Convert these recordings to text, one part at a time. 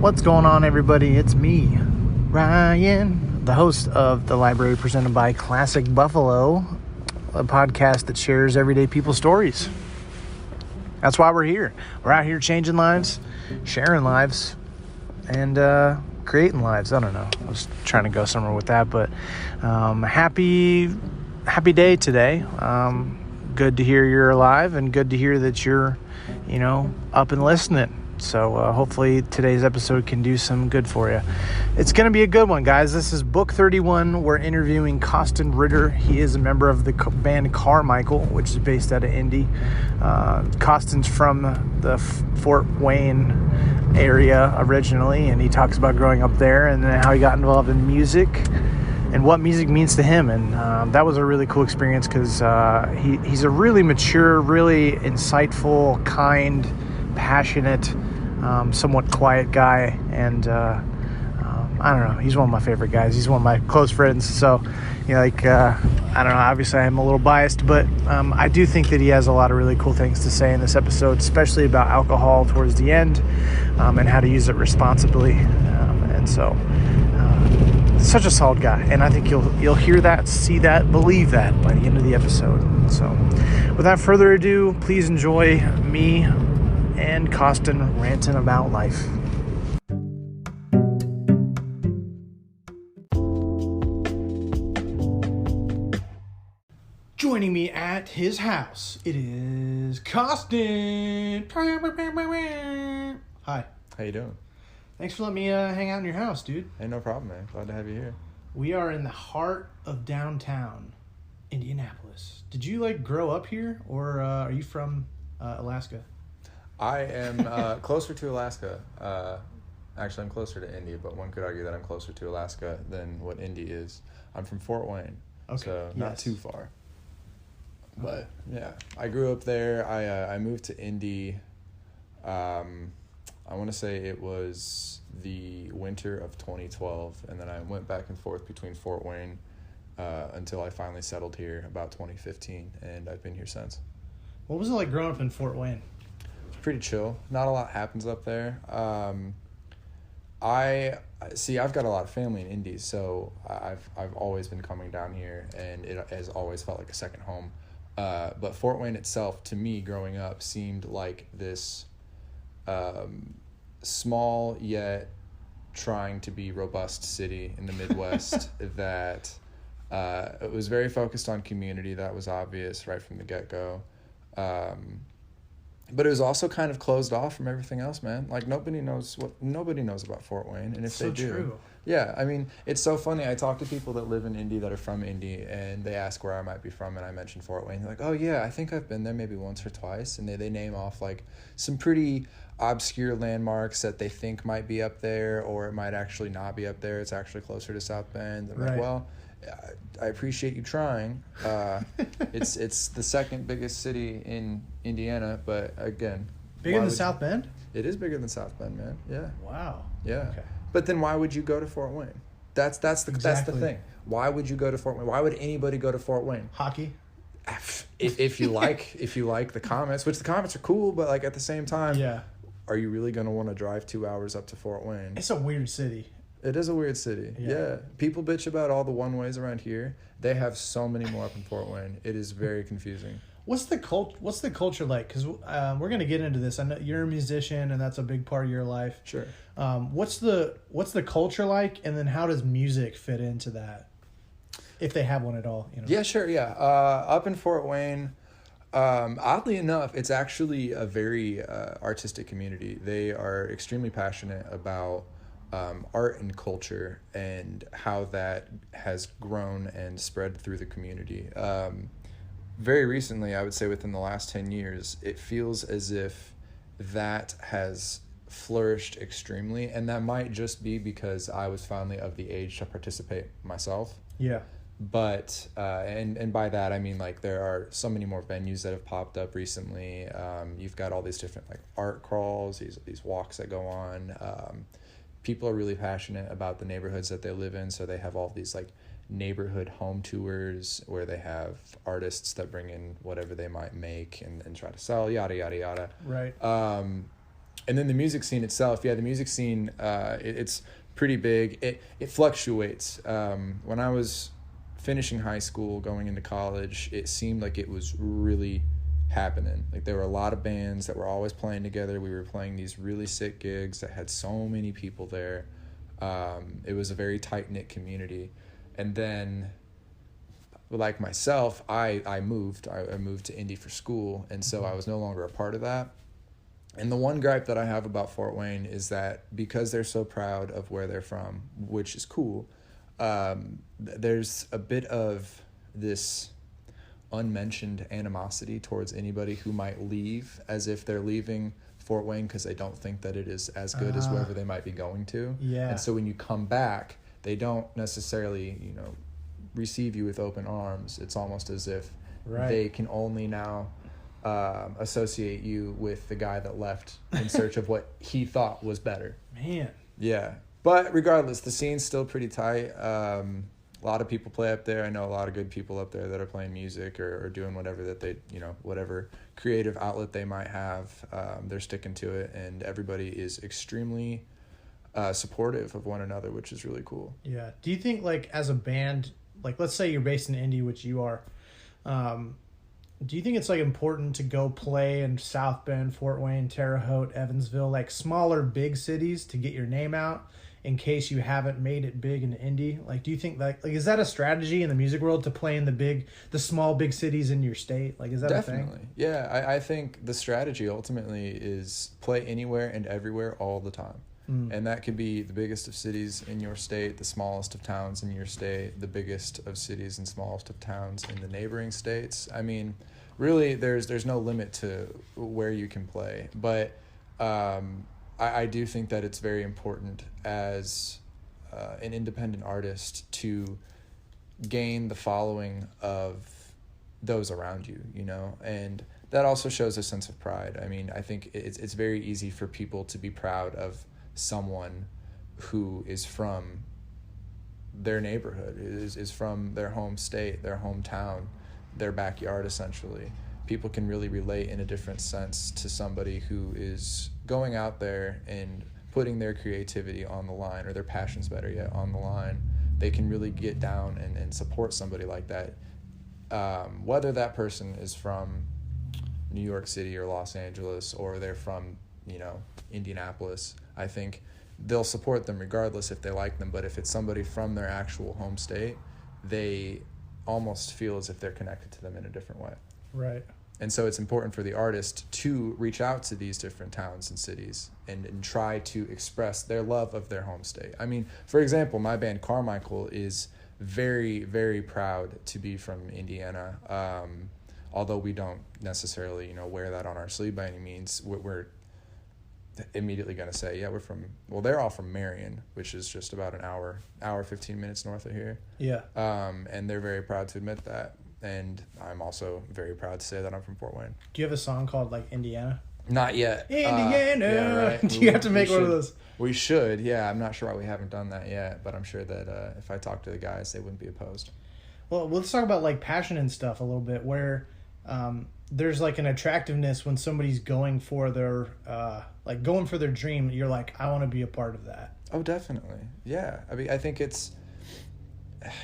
What's going on, everybody? It's me, Ryan, the host of The Library presented by Classic Buffalo, a podcast that shares everyday people's stories. That's why we're here. We're out here changing lives, sharing lives, and creating lives. I don't know. I was trying to go somewhere with that, but happy day today. Good to hear you're alive, and good to hear that you're, up and listening. So hopefully today's episode can do some good for you. It's going to be a good one, guys. This is book 31. We're interviewing Costin Ritter. He is a member of the band Carmichael, which is based out of Indy. Costin's from the Fort Wayne area originally, and he talks about growing up there and then how he got involved in music and what music means to him. And that was a really cool experience because he's a really mature, really insightful, kind, passionate, somewhat quiet guy, and I don't know, he's one of my favorite guys. He's one of my close friends, so I don't know, obviously I'm a little biased, but I do think that he has a lot of really cool things to say in this episode, especially about alcohol towards the end, and how to use it responsibly, and so such a solid guy, and I think you'll hear that, see that, believe that by the end of the episode. So without further ado, please enjoy me and Costin ranting about life. Joining me at his house, it is Costin. Hi. How you doing? Thanks for letting me hang out in your house, dude. Hey, no problem, man. Glad to have you here. We are in the heart of downtown Indianapolis. Did you grow up here, or are you from Alaska? I am closer to Alaska. Actually, I'm closer to Indy, but one could argue that I'm closer to Alaska than what Indy is. I'm from Fort Wayne, so not too far. But yeah, I grew up there. I moved to Indy. I want to say it was the winter of 2012, and then I went back and forth between Fort Wayne until I finally settled here about 2015, and I've been here since. What was it like growing up in Fort Wayne? Pretty chill. Not a lot happens up there. I've got a lot of family in Indy, so I've always been coming down here, and it has always felt like a second home. But Fort Wayne itself, to me, growing up, seemed like this small yet trying to be robust city in the Midwest that it was very focused on community. That was obvious right from the get-go. But it was also kind of closed off from everything else, man. Like nobody knows about Fort Wayne, and if so they do, true. Yeah, I mean, it's so funny. I talk to people that live in Indy that are from Indy, and they ask where I might be from, and I mention Fort Wayne. They're like, "Oh yeah, I think I've been there maybe once or twice," and they name off some pretty obscure landmarks that they think might be up there, or it might actually not be up there. It's actually closer to South Bend. I'm like, well, I appreciate you trying. It's the second biggest city in Indiana, but again, bigger than South Bend? It is bigger than South Bend, man. Yeah. Wow. Yeah. Okay. But then why would you go to Fort Wayne? That's the thing. Why would you go to Fort Wayne? Why would anybody go to Fort Wayne? Hockey. If you like the Comets, which the Comets are cool, but at the same time, yeah. Are you really going to want to drive 2 hours up to Fort Wayne? It's a weird city. It is a weird city. Yeah. People bitch about all the one-ways around here. They have so many more up in Fort Wayne. It is very confusing. What's the culture like? Because we're going to get into this. I know you're a musician, and that's a big part of your life. Sure. What's the culture like, and then how does music fit into that, if they have one at all? Yeah, sure. Yeah. Up in Fort Wayne, oddly enough, it's actually a very artistic community. They are extremely passionate about art and culture and how that has grown and spread through the community. Very recently, I would say within the last 10 years, it feels as if that has flourished extremely, and that might just be because I was finally of the age to participate myself. Yeah. But and by that I mean there are so many more venues that have popped up recently. You've got all these different art crawls, these walks that go on. People are really passionate about the neighborhoods that they live in, so they have all these neighborhood home tours where they have artists that bring in whatever they might make and try to sell, yada yada yada. Right. And then the music scene itself, the music scene, it's pretty big. It fluctuates. When I was finishing high school, going into college, it seemed like it was really happening. Like there were a lot of bands that were always playing together. We were playing these really sick gigs that had so many people there. It was a very tight-knit community. And then, like myself, I moved to Indy for school, and so I was no longer a part of that. And the one gripe that I have about Fort Wayne is that because they're so proud of where they're from, which is cool, there's a bit of this unmentioned animosity towards anybody who might leave, as if they're leaving Fort Wayne because they don't think that it is as good as wherever they might be going to. Yeah. And so when you come back, they don't necessarily, receive you with open arms. It's almost as if they can only now associate you with the guy that left in search of what he thought was better. Man. Yeah. But regardless, the scene's still pretty tight. A lot of people play up there. I know a lot of good people up there that are playing music or doing whatever that they, whatever creative outlet they might have. They're sticking to it, and everybody is extremely supportive of one another, which is really cool. Yeah. Do you think, like, as a band, like, let's say you're based in Indy, which you are, do you think it's, like, important to go play in South Bend, Fort Wayne, Terre Haute, Evansville, like smaller big cities to get your name out in case you haven't made it big in Indy? Like, do you think like is that a strategy in the music world to play in the small big cities in your state? Like, is that Definitely. a thing? Yeah, I think the strategy ultimately is play anywhere and everywhere all the time. And that could be the biggest of cities in your state, the smallest of towns in your state, the biggest of cities and smallest of towns in the neighboring states. I mean, really, there's no limit to where you can play. But I do think that it's very important as an independent artist to gain the following of those around you, and that also shows a sense of pride. I mean, I think it's very easy for people to be proud of someone who is from their neighborhood, is from their home state, their hometown, their backyard, essentially. People can really relate in a different sense to somebody who is going out there and putting their creativity on the line, or their passions, better yet, on the line. They can really get down and support somebody like that. Whether that person is from New York City or Los Angeles, or they're from, Indianapolis, I think they'll support them regardless if they like them. But if it's somebody from their actual home state, they almost feel as if they're connected to them in a different way. Right. And so it's important for the artist to reach out to these different towns and cities and try to express their love of their home state. I mean, for example, my band Carmichael is very, very proud to be from Indiana. Although we don't necessarily, wear that on our sleeve by any means. We're immediately going to say, yeah, they're all from Marion, which is just about an hour 15 minutes north of here. Yeah. And they're very proud to admit that. And I'm also very proud to say that I'm from Fort Wayne. Do you have a song called, like, Indiana? Not yet. Indiana. Yeah, right. Do you have to make one of those? We should, yeah. I'm not sure why we haven't done that yet, but I'm sure that if I talk to the guys, they wouldn't be opposed. Well, let's talk about, like, passion and stuff a little bit, where there's, like, an attractiveness when somebody's going for their dream. You're like, I want to be a part of that. Oh, definitely. Yeah. I mean, I think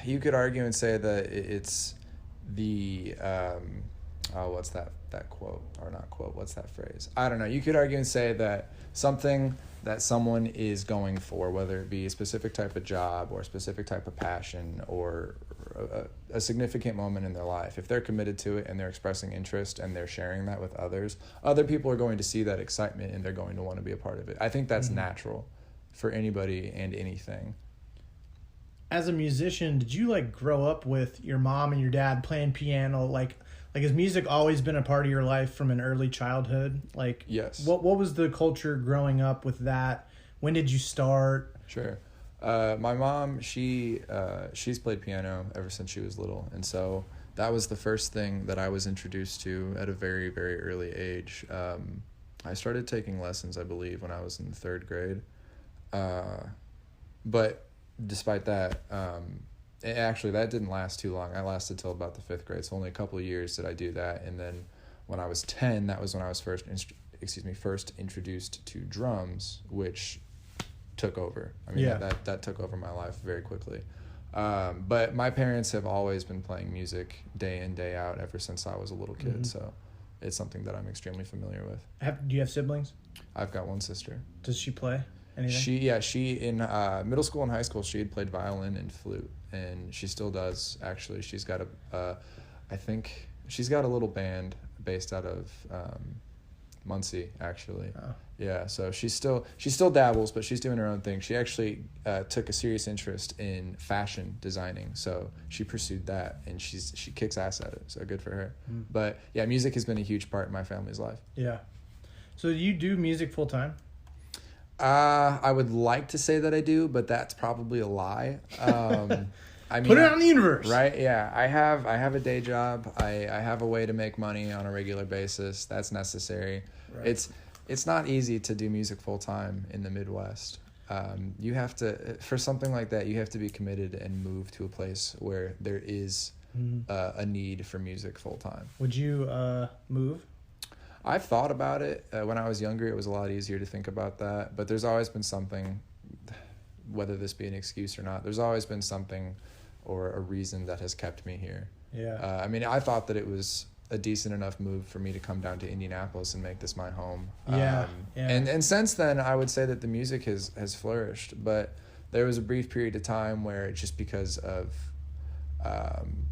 you could argue and say that it's the what's that quote, or not quote, what's that phrase, I don't know. You could argue and say that something that someone is going for, whether it be a specific type of job or a specific type of passion or a significant moment in their life, if they're committed to it and they're expressing interest and they're sharing that with others, other people are going to see that excitement and they're going to want to be a part of it. I think that's natural for anybody and anything. As a musician, did you, like, grow up with your mom and your dad playing piano? Like has music always been a part of your life from an early childhood? Like, yes. What was the culture growing up with that? When did you start? Sure. My mom, she's played piano ever since she was little, and so that was the first thing that I was introduced to at a very, very early age. I started taking lessons, I believe, when I was in 3rd grade. But despite that, actually that didn't last too long. I lasted till about the 5th grade, so only a couple of years did I do that. And then when I was 10, that was when I was first first introduced to drums, which took over. I mean, that took over my life very quickly. But my parents have always been playing music day in, day out ever since I was a little kid. So it's something that I'm extremely familiar with. Do you have siblings? I've got one sister. Does she play anything? She in middle school and high school, she had played violin and flute, and she still does, actually. She's got I think she's got a little band based out of Muncie, actually. Oh. Yeah, so she still dabbles, but she's doing her own thing. She actually took a serious interest in fashion designing, so she pursued that, and she kicks ass at it. So good for her. But yeah, music has been a huge part in my family's life. Yeah. So do you do music full time? I would like to say that I do, but that's probably a lie. I mean, put it on the universe, right? Yeah, I have a day job. I have a way to make money on a regular basis. That's necessary. Right. It's not easy to do music full time in the Midwest. You have to, for something like that, you have to be committed and move to a place where there is a need for music full time. Would you move? I've thought about it. When I was younger, it was a lot easier to think about that. But there's always been something, whether this be an excuse or not, there's always been something or a reason that has kept me here. Yeah. I mean, I thought that it was a decent enough move for me to come down to Indianapolis and make this my home. Yeah. And since then, I would say that the music has flourished. But there was a brief period of time where, just because of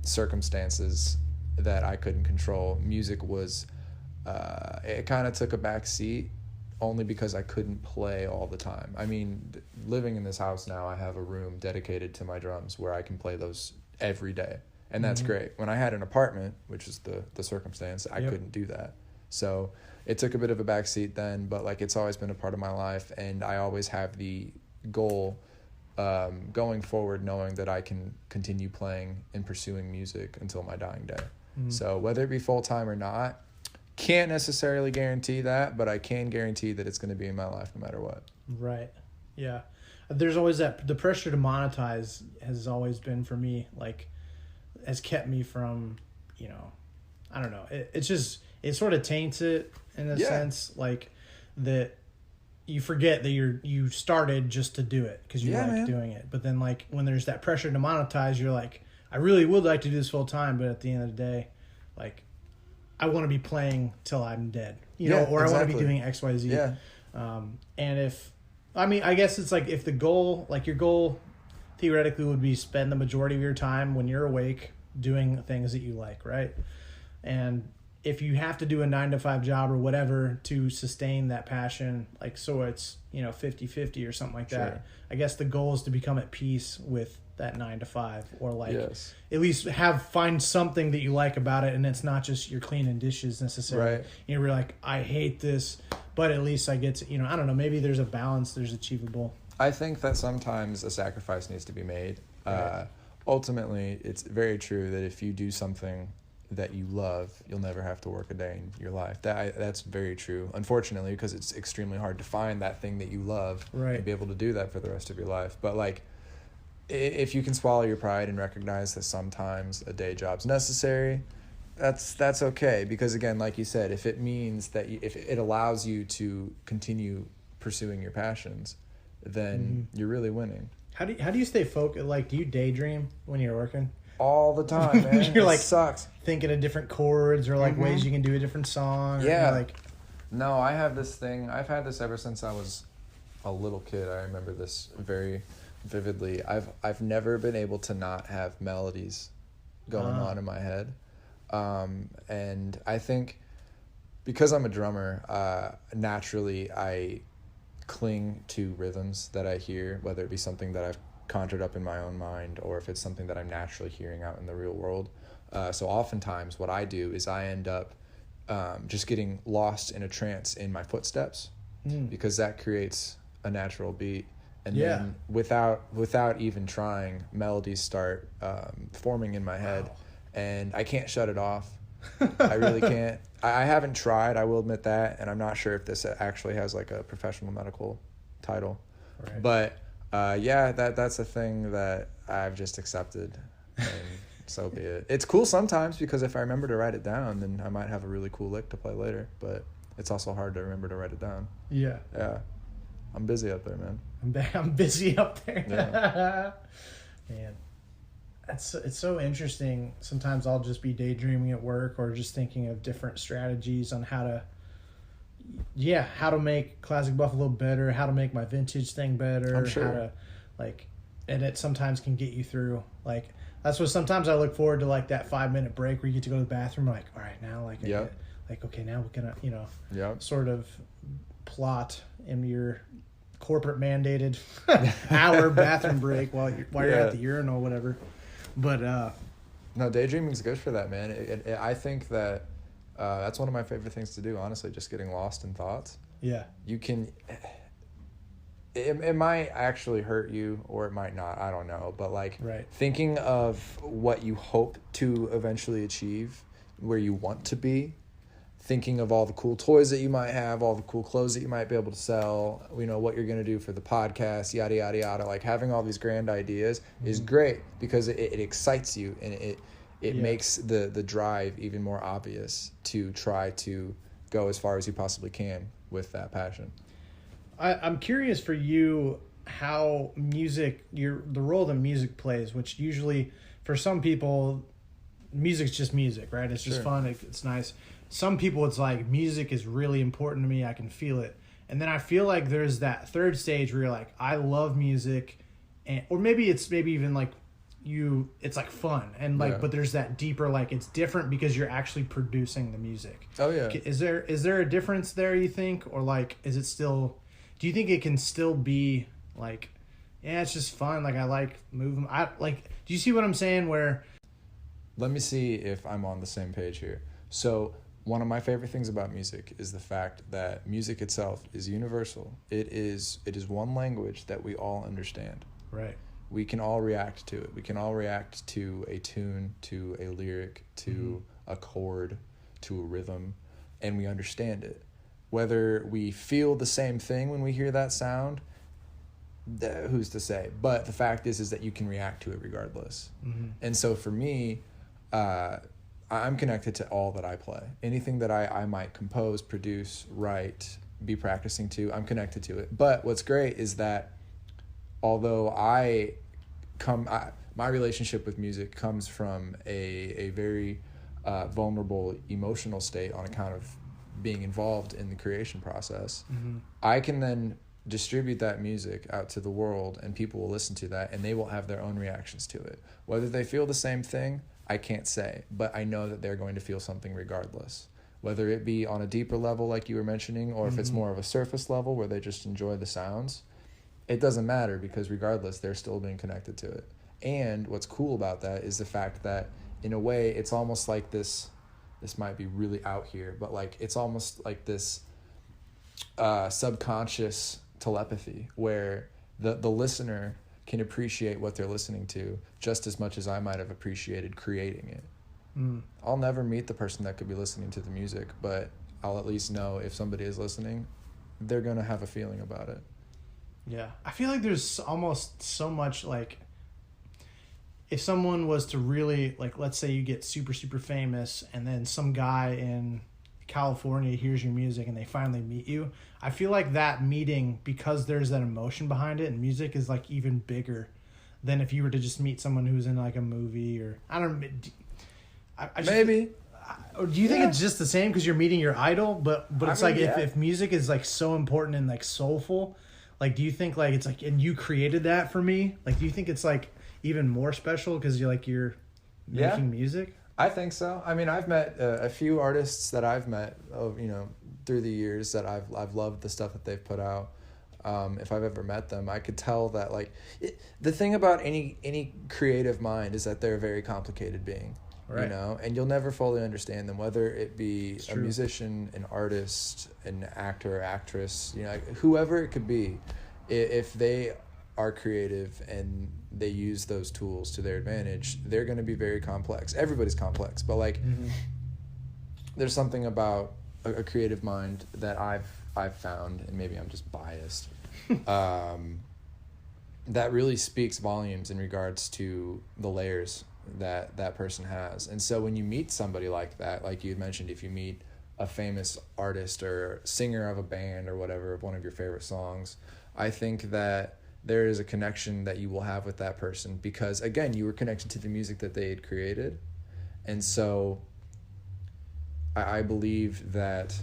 circumstances that I couldn't control, music was... it kind of took a back seat, only because I couldn't play all the time. I mean, living in this house now, I have a room dedicated to my drums where I can play those every day, and that's great. When I had an apartment, which is the circumstance, I couldn't do that. So it took a bit of a back seat then, but like, it's always been a part of my life, and I always have the goal going forward, knowing that I can continue playing and pursuing music until my dying day. So whether it be full-time or not, can't necessarily guarantee that, but I can guarantee that it's going to be in my life no matter what. Right. Yeah. There's always the pressure to monetize has always been, for me, like, has kept me from, I don't know. It sort of taints it in a sense, like, that you forget that you started just to do it because you like doing it. But then, like, when there's that pressure to monetize, you're like, I really would like to do this full time, but at the end of the day, like, I want to be playing till I'm dead, or exactly. I want to be doing X, Y, Z. Yeah. And I guess it's like, if the goal, like, your goal theoretically would be spend the majority of your time when you're awake doing things that you like, right? And if you have to do a 9-to-5 job or whatever to sustain that passion, like, so it's, 50-50 or something like that. Sure. I guess the goal is to become at peace with that 9-to-5, or like at least find something that you like about it, and it's not just you're cleaning dishes necessarily. Right. You're like, I hate this, but at least I get to, I don't know, maybe there's a balance, there's achievable. I think that sometimes a sacrifice needs to be made. Right. Ultimately, it's very true that if you do something that you love, you'll never have to work a day in your life. That's very true, unfortunately, because it's extremely hard to find that thing that you love and be able to do that for the rest of your life. But like, if you can swallow your pride and recognize that sometimes a day job's necessary, that's okay. Because again, like you said, if it means that if it allows you to continue pursuing your passions, then you're really winning. How do you stay focused? Like, do you daydream when you're working? All the time, man. You're like, sucks. Thinking of different chords or like ways you can do a different song. Yeah. No, I have this thing. I've had this ever since I was a little kid. I remember this very vividly. I've never been able to not have melodies going on in my head. And I think because I'm a drummer, naturally I cling to rhythms that I hear, whether it be something that I've conjured up in my own mind or if it's something that I'm naturally hearing out in the real world. So oftentimes what I do is I end up just getting lost in a trance in my footsteps because that creates a natural beat. And then without even trying, melodies start forming in my head. And I can't shut it off. I really can't. I haven't tried, I will admit that, and I'm not sure if this actually has like a professional medical title. Right. But that's a thing that I've just accepted, and so be it. It's cool sometimes because if I remember to write it down, then I might have a really cool lick to play later. But it's also hard to remember to write it down. Yeah. Yeah. I'm busy up there, man. I'm busy up there. Yeah. Man, it's so interesting. Sometimes I'll just be daydreaming at work or just thinking of different strategies on how to make Classic Buffalo better, how to make my vintage thing better, I'm sure. how to and it sometimes can get you through. Like, that's what sometimes I look forward to, like that 5-minute break where you get to go to the bathroom. Like, all right, now okay, now we're gonna sort of plot in your corporate mandated hour bathroom break while you're at the urinal, whatever. But no, daydreaming's good for that, man. I think that that's one of my favorite things to do. Honestly, just getting lost in thoughts. Yeah, you can. It might actually hurt you, or it might not. I don't know, but thinking of what you hope to eventually achieve, where you want to be. Thinking of all the cool toys that you might have, all the cool clothes that you might be able to sell, what you're going to do for the podcast, yada, yada, yada. Like, having all these grand ideas is great because it excites you, and it makes the drive even more obvious to try to go as far as you possibly can with that passion. I'm curious for you how the role that music plays, which usually for some people, music's just music, right? It's just fun. It's nice. Some people, it's like, music is really important to me. I can feel it. And then I feel like there's that third stage where you're like, I love music. Or maybe even like it's like fun. And but there's that deeper, like, it's different because you're actually producing the music. Oh, yeah. Is there a difference there, you think? Or like, do you think it can still be like, yeah, it's just fun. Like, I like moving. Do you see what I'm saying? Where, let me see if I'm on the same page here. So, one of my favorite things about music is the fact that music itself is universal. It is one language that we all understand. Right. We can all react to it. We can all react to a tune, to a lyric, to a chord, to a rhythm, and we understand it. Whether we feel the same thing when we hear that sound, who's to say? But the fact is that you can react to it regardless. Mm-hmm. And so for me, I'm connected to all that I play. Anything that I might compose, produce, write, be practicing to, I'm connected to it. But what's great is that although my relationship with music comes from a very vulnerable emotional state on account of being involved in the creation process, I can then distribute that music out to the world, and people will listen to that, and they will have their own reactions to it. Whether they feel the same thing, I can't say, but I know that they're going to feel something regardless. Whether it be on a deeper level like you were mentioning, or if it's more of a surface level where they just enjoy the sounds, it doesn't matter, because regardless, they're still being connected to it. And what's cool about that is the fact that, in a way, it's almost like this might be really out here, but like it's almost like this subconscious telepathy where the listener can appreciate what they're listening to just as much as I might have appreciated creating it. I'll never meet the person that could be listening to the music, but I'll at least know if somebody is listening, they're going to have a feeling about it. Yeah. I feel like there's almost so much, like, if someone was to really, like, let's say you get super, super famous and then some guy in California hears your music and they finally meet you, I feel like that meeting, because there's that emotion behind it, and music is like even bigger than if you were to just meet someone who's in like a movie, or I don't know. Maybe. Or do you think it's just the same because you're meeting your idol? But it's if music is like so important and like soulful, like, do you think like it's like, and you created that for me? Like, do you think it's like even more special because you're making music? I think so. I mean, I've met a few artists that I've met, through the years that I've loved the stuff that they've put out. If I've ever met them, I could tell that the thing about any creative mind is that they're a very complicated being, right. And you'll never fully understand them, whether it be a musician, an artist, an actor or actress, whoever it could be. If they are creative and they use those tools to their advantage, they're going to be very complex. Everybody's complex, but there's something about a creative mind that I've found, and maybe I'm just biased, that really speaks volumes in regards to the layers that person has. And so when you meet somebody like that, like you had mentioned, if you meet a famous artist or singer of a band or whatever, of one of your favorite songs, I think that there is a connection that you will have with that person because, again, you were connected to the music that they had created. And so I believe that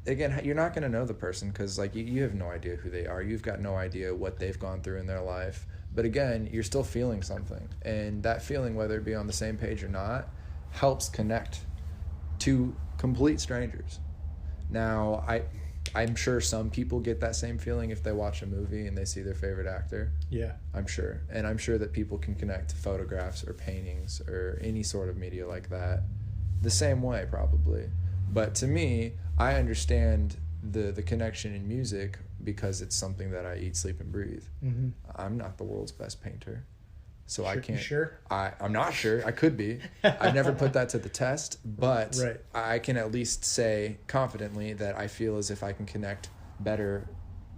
again, you're not going to know the person because, like, you have no idea who they are. You've got no idea what they've gone through in their life. But again, you're still feeling something. And that feeling, whether it be on the same page or not, helps connect to complete strangers. Now, I'm sure some people get that same feeling if they watch a movie and they see their favorite actor. Yeah. I'm sure. And I'm sure that people can connect to photographs or paintings or any sort of media like that the same way, probably. But to me, I understand the connection in music because it's something that I eat, sleep, and breathe. Mm-hmm. I'm not the world's best painter. So I can't. Sure? I'm not sure. I could be. I've never put that to the test, but right. I can at least say confidently that I feel as if I can connect better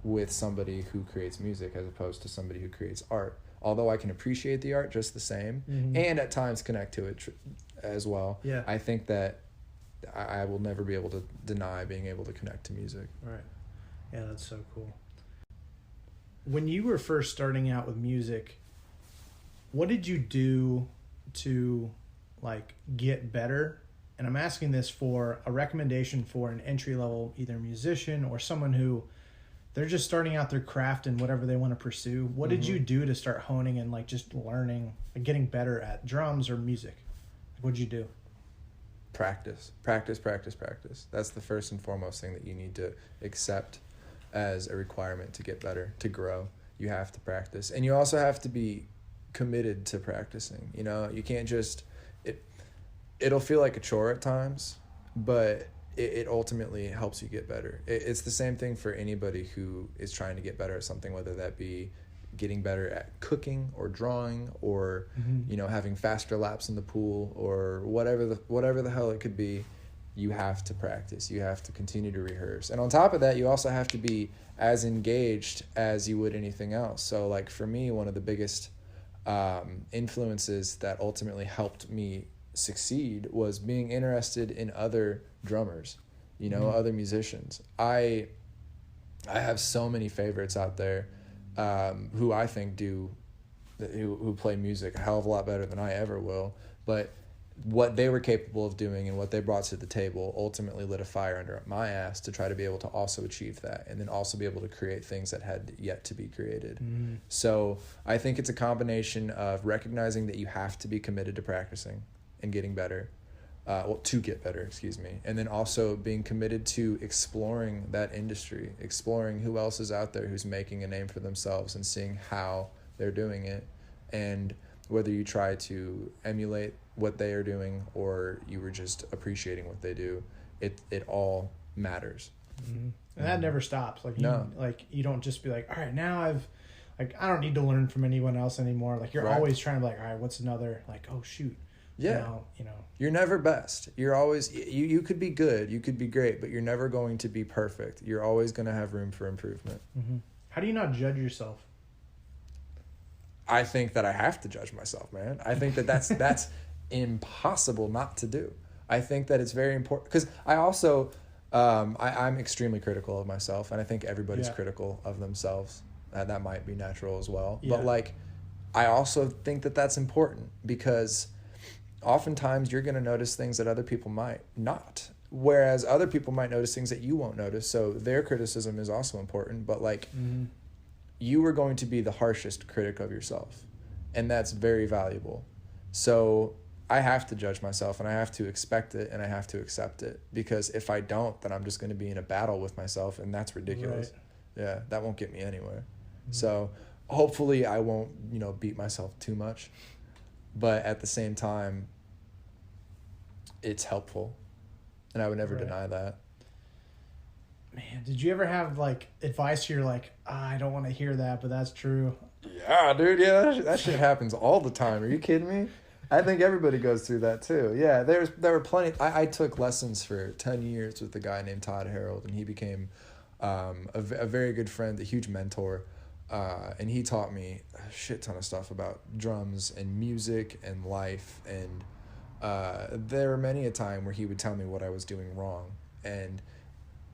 with somebody who creates music as opposed to somebody who creates art. Although I can appreciate the art just the same, mm-hmm. and at times connect to it as well. Yeah. I think that I will never be able to deny being able to connect to music. Right. Yeah, that's so cool. When you were first starting out with music, what did you do to, like, get better? And I'm asking this for a recommendation for an entry-level either musician or someone who they're just starting out their craft and whatever they want to pursue. What did you do to start honing and, like, just learning, like, getting better at drums or music? What'd you do? Practice. That's the first and foremost thing that you need to accept as a requirement to get better, to grow. You have to practice. And you also have to be committed to practicing. You know, you can't just it'll feel like a chore at times, but it ultimately helps you get better. It's the same thing for anybody who is trying to get better at something, whether that be getting better at cooking or drawing or you know, having faster laps in the pool or whatever the hell it could be. You have to practice. You have to continue to rehearse. And on top of that, you also have to be as engaged as you would anything else. So, like, for me, one of the biggest influences that ultimately helped me succeed was being interested in other drummers, you know, other musicians. I have so many favorites out there who I think who play music a hell of a lot better than I ever will, but what they were capable of doing and what they brought to the table ultimately lit a fire under my ass to try to be able to also achieve that and then also be able to create things that had yet to be created. So I think it's a combination of recognizing that you have to be committed to practicing and getting better, to get better, and then also being committed to exploring that industry, exploring who else is out there who's making a name for themselves and seeing how they're doing it, and whether you try to emulate what they are doing or you were just appreciating what they do, it all matters. And that never stops. Like, you don't just be like, all right, now I don't need to learn from anyone else anymore. Like, you're always trying to be like, all right, what's another, like, oh shoot. Yeah. You know, you're never best. You're always, you could be good, you could be great, but you're never going to be perfect. You're always going to have room for improvement. How do you not judge yourself? I think that I have to judge myself, man. I think that that's impossible not to do. I think that it's very important because I also, I'm extremely critical of myself, and I think everybody's critical of themselves. That might be natural as well. Yeah. But, like, I also think that that's important because oftentimes you're going to notice things that other people might not, whereas other people might notice things that you won't notice. So their criticism is also important, but, like, you are going to be the harshest critic of yourself, and that's very valuable. So I have to judge myself, and I have to expect it, and I have to accept it, because if I don't, then I'm just going to be in a battle with myself, and that's ridiculous. Right. Yeah, that won't get me anywhere. So hopefully I won't, beat myself too much, but at the same time, it's helpful, and I would never deny that. Man, did you ever have, like, advice you're like, I don't want to hear that, but that's true? Yeah, dude, that shit happens all the time. Are you kidding me? I think everybody goes through that too. Yeah, there were plenty. I took lessons for 10 years with a guy named Todd Harold, and he became a very good friend, a huge mentor, and he taught me a shit ton of stuff about drums and music and life, and there were many a time where he would tell me what I was doing wrong, and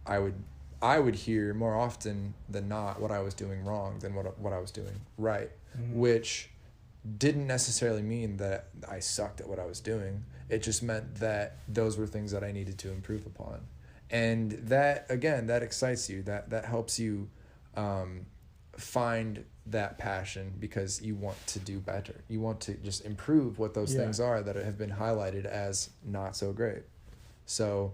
I would hear more often than not what I was doing wrong than what I was doing right, which didn't necessarily mean that I sucked at what I was doing. It just meant that those were things that I needed to improve upon. And that, again, that excites you. That helps you find that passion because you want to do better. You want to just improve what those things are that have been highlighted as not so great. So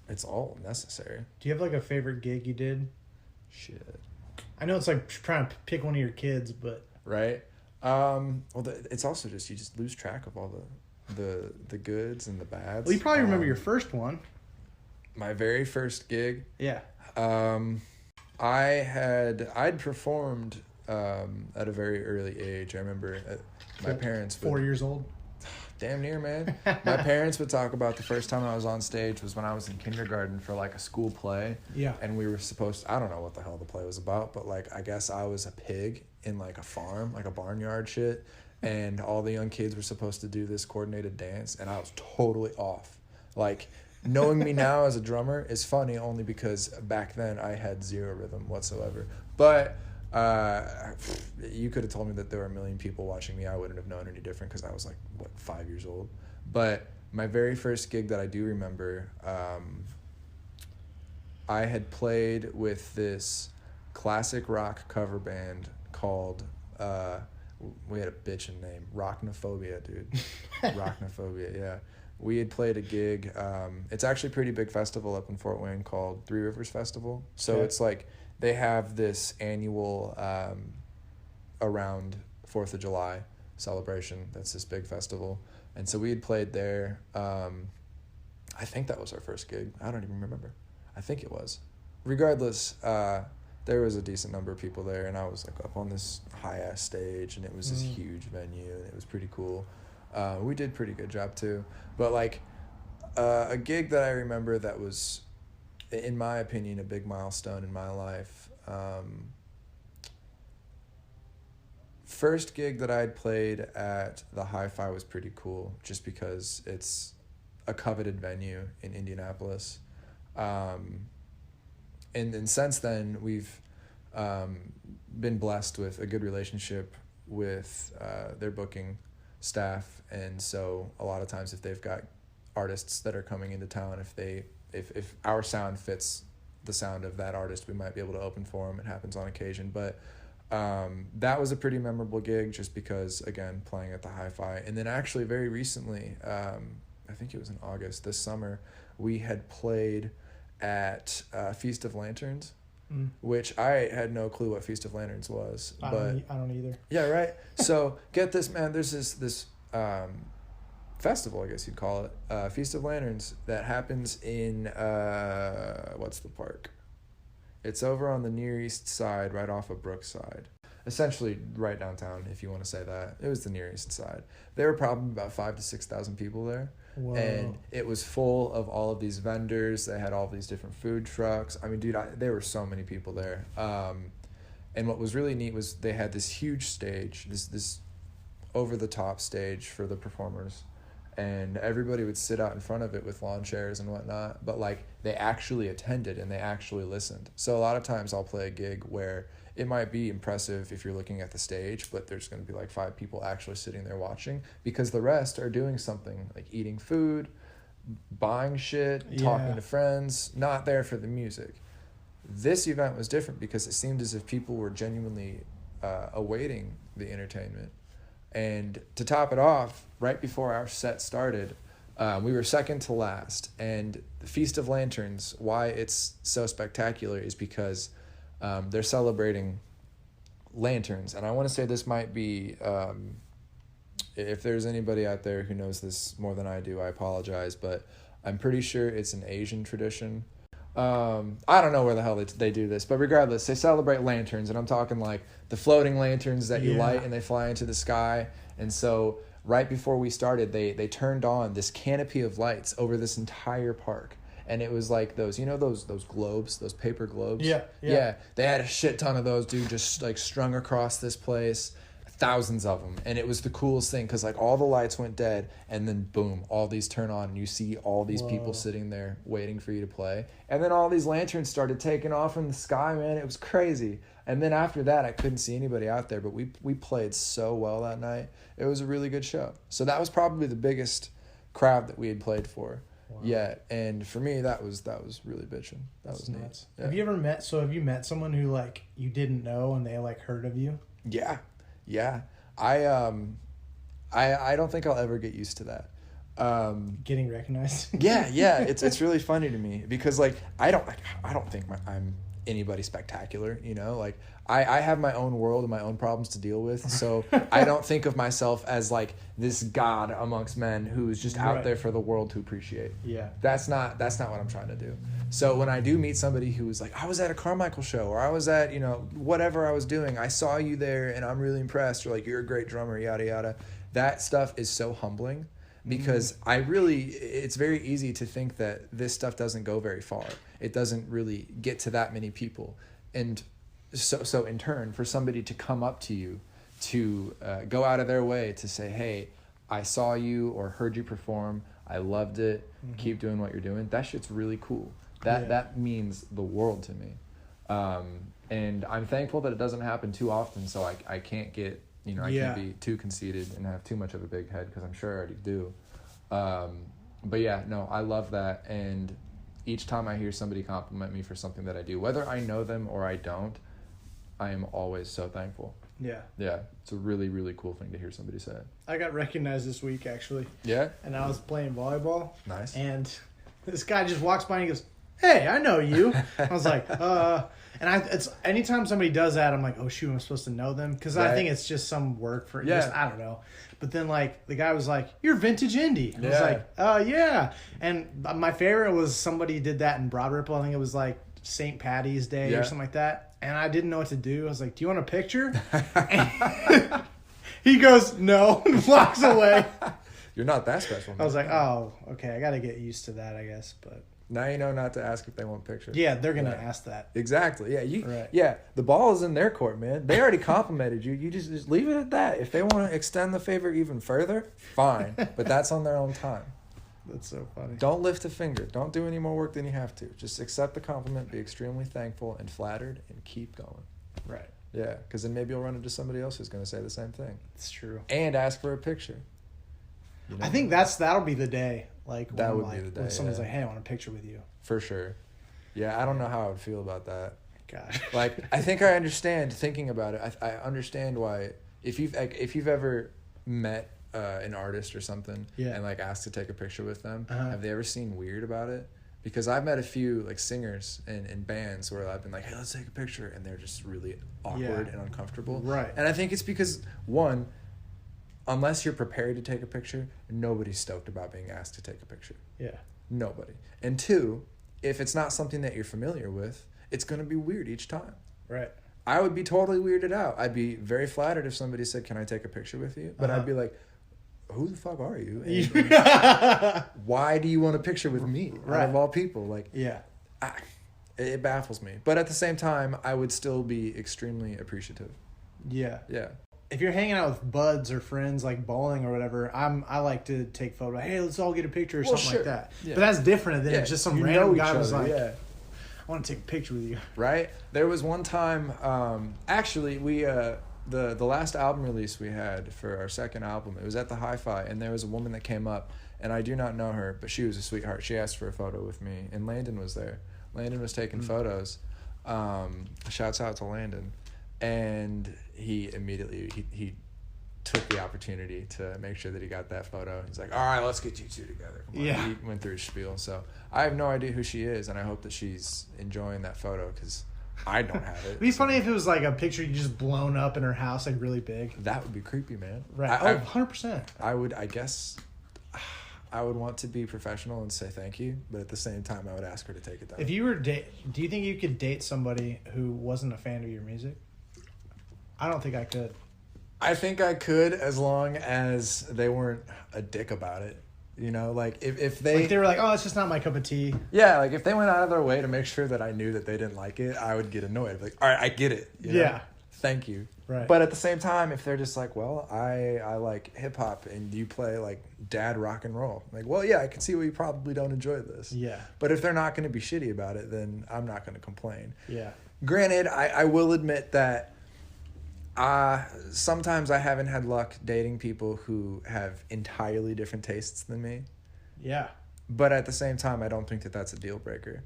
it's all necessary. Do you have like a favorite gig you did? Shit. I know it's like trying to pick one of your kids, but... Right? It's also just, you just lose track of all the goods and the bads. Well, you probably remember your first one. My very first gig? Yeah. I'd performed at a very early age. I remember my parents... 4 years old? Damn near, man. My parents would talk about the first time I was on stage was when I was in kindergarten for like a school play. Yeah. And we were supposed to, I don't know what the hell the play was about, but like I guess I was a pig in like a farm, like a barnyard shit. And all the young kids were supposed to do this coordinated dance, and I was totally off. Like, knowing me now as a drummer is funny only because back then I had zero rhythm whatsoever. But you could have told me that there were a million people watching me. I wouldn't have known any different because I was like, 5 years old? But my very first gig that I do remember, I had played with this classic rock cover band called, we had a bitchin' name, Rocknophobia, dude. Rocknophobia, yeah. We had played a gig. It's actually a pretty big festival up in Fort Wayne called Three Rivers Festival. So It's like they have this annual around 4th of July celebration. That's this big festival. And so we had played there. I think that was our first gig. I don't even remember. I think it was. Regardless, there was a decent number of people there, and I was like up on this high-ass stage, and it was this huge venue, and it was pretty cool. We did pretty good job too. But like a gig that I remember that was, in my opinion, a big milestone in my life. First gig that I'd played at the Hi-Fi was pretty cool just because it's a coveted venue in Indianapolis. And since then, we've been blessed with a good relationship with their booking staff, and so a lot of times if they've got artists that are coming into town, if our sound fits the sound of that artist, we might be able to open for them. It happens on occasion, but that was a pretty memorable gig just because, again, playing at the Hi-Fi. And then actually very recently, I think it was in August this summer, we had played at Feast of Lanterns, which I had no clue what Feast of Lanterns was. I don't either. Yeah, right? So get this, man, there's this festival, I guess you'd call it, Feast of Lanterns, that happens in, what's the park? It's over on the Near East Side, right off of Brookside. Essentially right downtown, if you want to say that. It was the Near East Side. There were probably about 5,000 to 6,000 people there. Whoa. And it was full of all of these vendors. They had all these different food trucks. I mean, dude, there were so many people there. And what was really neat was they had this huge stage, this over-the-top stage for the performers. And everybody would sit out in front of it with lawn chairs and whatnot. But, like, they actually attended and they actually listened. So a lot of times I'll play a gig where it might be impressive if you're looking at the stage, but there's going to be like 5 people actually sitting there watching because the rest are doing something like eating food, buying shit, talking to friends, not there for the music. This event was different because it seemed as if people were genuinely awaiting the entertainment. And to top it off, right before our set started, we were second to last. And the Feast of Lanterns, why it's so spectacular is because they're celebrating lanterns. And I want to say this might be, if there's anybody out there who knows this more than I do, I apologize, but I'm pretty sure it's an Asian tradition. I don't know where the hell they do this, but regardless, they celebrate lanterns, and I'm talking like the floating lanterns that you light and they fly into the sky. And so right before we started, they turned on this canopy of lights over this entire park. And it was like those globes, those paper globes. Yeah. They had a shit ton of those, dude, just like strung across this place. thousands of them, and it was the coolest thing because like all the lights went dead, and then boom, all these turn on, and you see all these people sitting there waiting for you to play, and then all these lanterns started taking off in the sky, man. It was crazy. And then after that, I couldn't see anybody out there, but we played so well that night. It was a really good show. So that was probably the biggest crowd that we had played for yet, and for me that was really bitching. That was nuts. Yeah. Have you met someone who like you didn't know and they like heard of you? Yeah. I don't think I'll ever get used to that. Getting recognized. yeah. It's really funny to me because like I don't think I'm anybody spectacular, you know, like I have my own world and my own problems to deal with, so I don't think of myself as like this god amongst men who's just out there for the world to appreciate. Yeah, that's not what I'm trying to do. So when I do meet somebody who's like, I was at a Carmichael show, or I was at, you know, whatever I was doing, I saw you there and I'm really impressed, or like you're a great drummer, yada yada, that stuff is so humbling. Because it's very easy to think that this stuff doesn't go very far. It doesn't really get to that many people. And so in turn, for somebody to come up to you, to go out of their way to say, hey, I saw you or heard you perform, I loved it, keep doing what you're doing, that shit's really cool. That means the world to me. And I'm thankful that it doesn't happen too often, so I can't get... You know, I can't be too conceited and have too much of a big head because I'm sure I already do. But yeah, no, I love that. And each time I hear somebody compliment me for something that I do, whether I know them or I don't, I am always so thankful. Yeah. Yeah. It's a really, really cool thing to hear somebody say. I got recognized this week, actually. Yeah? And I was playing volleyball. Nice. And this guy just walks by and he goes, hey, I know you. I was like, And it's anytime somebody does that, I'm like, oh shoot, I'm supposed to know them because I think it's just some work for I don't know. But then like the guy was like, you're vintage indie. And I was like, yeah. And my favorite was somebody did that in Broad Ripple. I think it was like St. Patty's Day or something like that. And I didn't know what to do. I was like, do you want a picture? And he goes, no, and walks away. You're not that special, man. I was like, oh, okay, I got to get used to that, I guess, but. Now you know not to ask if they want pictures. Yeah, they're gonna ask that. Exactly. Yeah, Yeah, the ball is in their court, man. They already complimented you. You just leave it at that. If they want to extend the favor even further, fine. But that's on their own time. That's so funny. Don't lift a finger. Don't do any more work than you have to. Just accept the compliment, be extremely thankful and flattered, and keep going. Right. Yeah, because then maybe you'll run into somebody else who's going to say the same thing. It's true. And ask for a picture. You know? I think that'll be the day. Like that would be the day. When someone's like, "Hey, I want a picture with you." For sure. Yeah, I don't know how I would feel about that. Gosh. Like, I think I understand thinking about it. I understand why if you've ever met an artist or something and like asked to take a picture with them, have they ever seen weird about it? Because I've met a few like singers in bands where I've been like, "Hey, let's take a picture," and they're just really awkward and uncomfortable. Right. And I think it's because one, unless you're prepared to take a picture, nobody's stoked about being asked to take a picture. Yeah. Nobody. And two, if it's not something that you're familiar with, it's going to be weird each time. Right. I would be totally weirded out. I'd be very flattered if somebody said, "Can I take a picture with you?" But I'd be like, who the fuck are you? And why do you want a picture with me? Out of all people? Like, it baffles me. But at the same time, I would still be extremely appreciative. Yeah. Yeah. If you're hanging out with buds or friends like bowling or whatever, I like to take photos. Hey, let's all get a picture or something like that. Yeah. But that's different than just some random guy was like, I want to take a picture with you. Right? There was one time, actually, we the last album release we had for our second album, it was at the Hi-Fi, and there was a woman that came up, and I do not know her, but she was a sweetheart. She asked for a photo with me, and Landon was there. Landon was taking photos. Shouts out to Landon. And he immediately he took the opportunity to make sure that he got that photo. He's like, "All right, let's get you two together." Yeah. He went through his spiel. So I have no idea who she is, and I hope that she's enjoying that photo because I don't have it. It'd be funny if it was like a picture you just blown up in her house, like really big. That would be creepy, man. Right. 100%. I guess I would want to be professional and say thank you, but at the same time, I would ask her to take it down. If you were do you think you could date somebody who wasn't a fan of your music? I don't think I could. I think I could as long as they weren't a dick about it. You know, like if they... Like they were like, oh, it's just not my cup of tea. Yeah, like if they went out of their way to make sure that I knew that they didn't like it, I would get annoyed. Like, all right, I get it. You know? Thank you. Right. But at the same time, if they're just like, well, I like hip hop and you play like dad rock and roll, like, well, yeah, I can see why you probably don't enjoy this. Yeah. But if they're not going to be shitty about it, then I'm not going to complain. Yeah. Granted, I will admit that sometimes I haven't had luck dating people who have entirely different tastes than me. Yeah. But at the same time, I don't think that that's a deal breaker.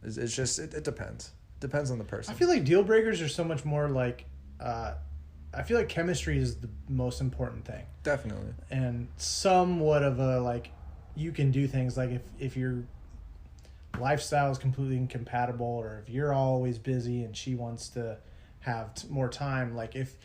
It's just, it depends. Depends on the person. I feel like deal breakers are so much more like, I feel like chemistry is the most important thing. Definitely. And somewhat of a, like, you can do things like if your lifestyle is completely incompatible, or if you're always busy and she wants to have more time, like if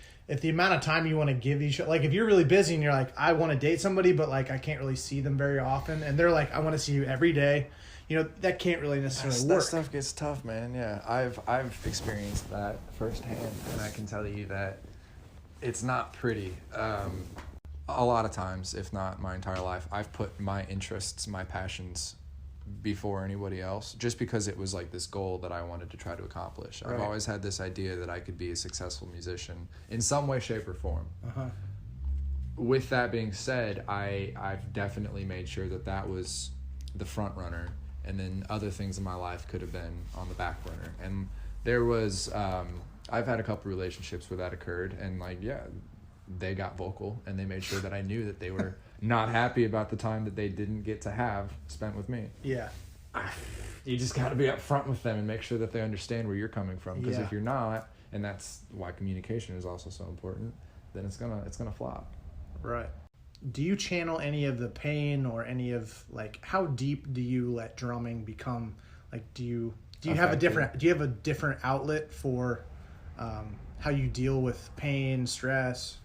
the amount of time you want to give each, like if you're really busy and you're like, I want to date somebody, but like I can't really see them very often, and they're like, I want to see you every day, you know, that can't really necessarily work. That stuff gets tough, man. Yeah, I've experienced that firsthand, and I can tell you that it's not pretty. A lot of times, if not my entire life, I've put my interests, my passions before anybody else, just because it was like this goal that I wanted to try to accomplish. Right. I've always had this idea that I could be a successful musician in some way, shape, or form. With that being said, I've definitely made sure that was the front runner, and then other things in my life could have been on the back burner. And there was I've had a couple relationships where that occurred, and like, yeah, they got vocal and they made sure that I knew that they were not happy about the time that they didn't get to have spent with me. Yeah. You just got to be upfront with them and make sure that they understand where you're coming from, because if you're not, and that's why communication is also so important, then it's gonna flop. Right. Do you channel any of the pain, or any of, like, how deep do you let drumming become? Like, do you have a different outlet for how you deal with pain, stress?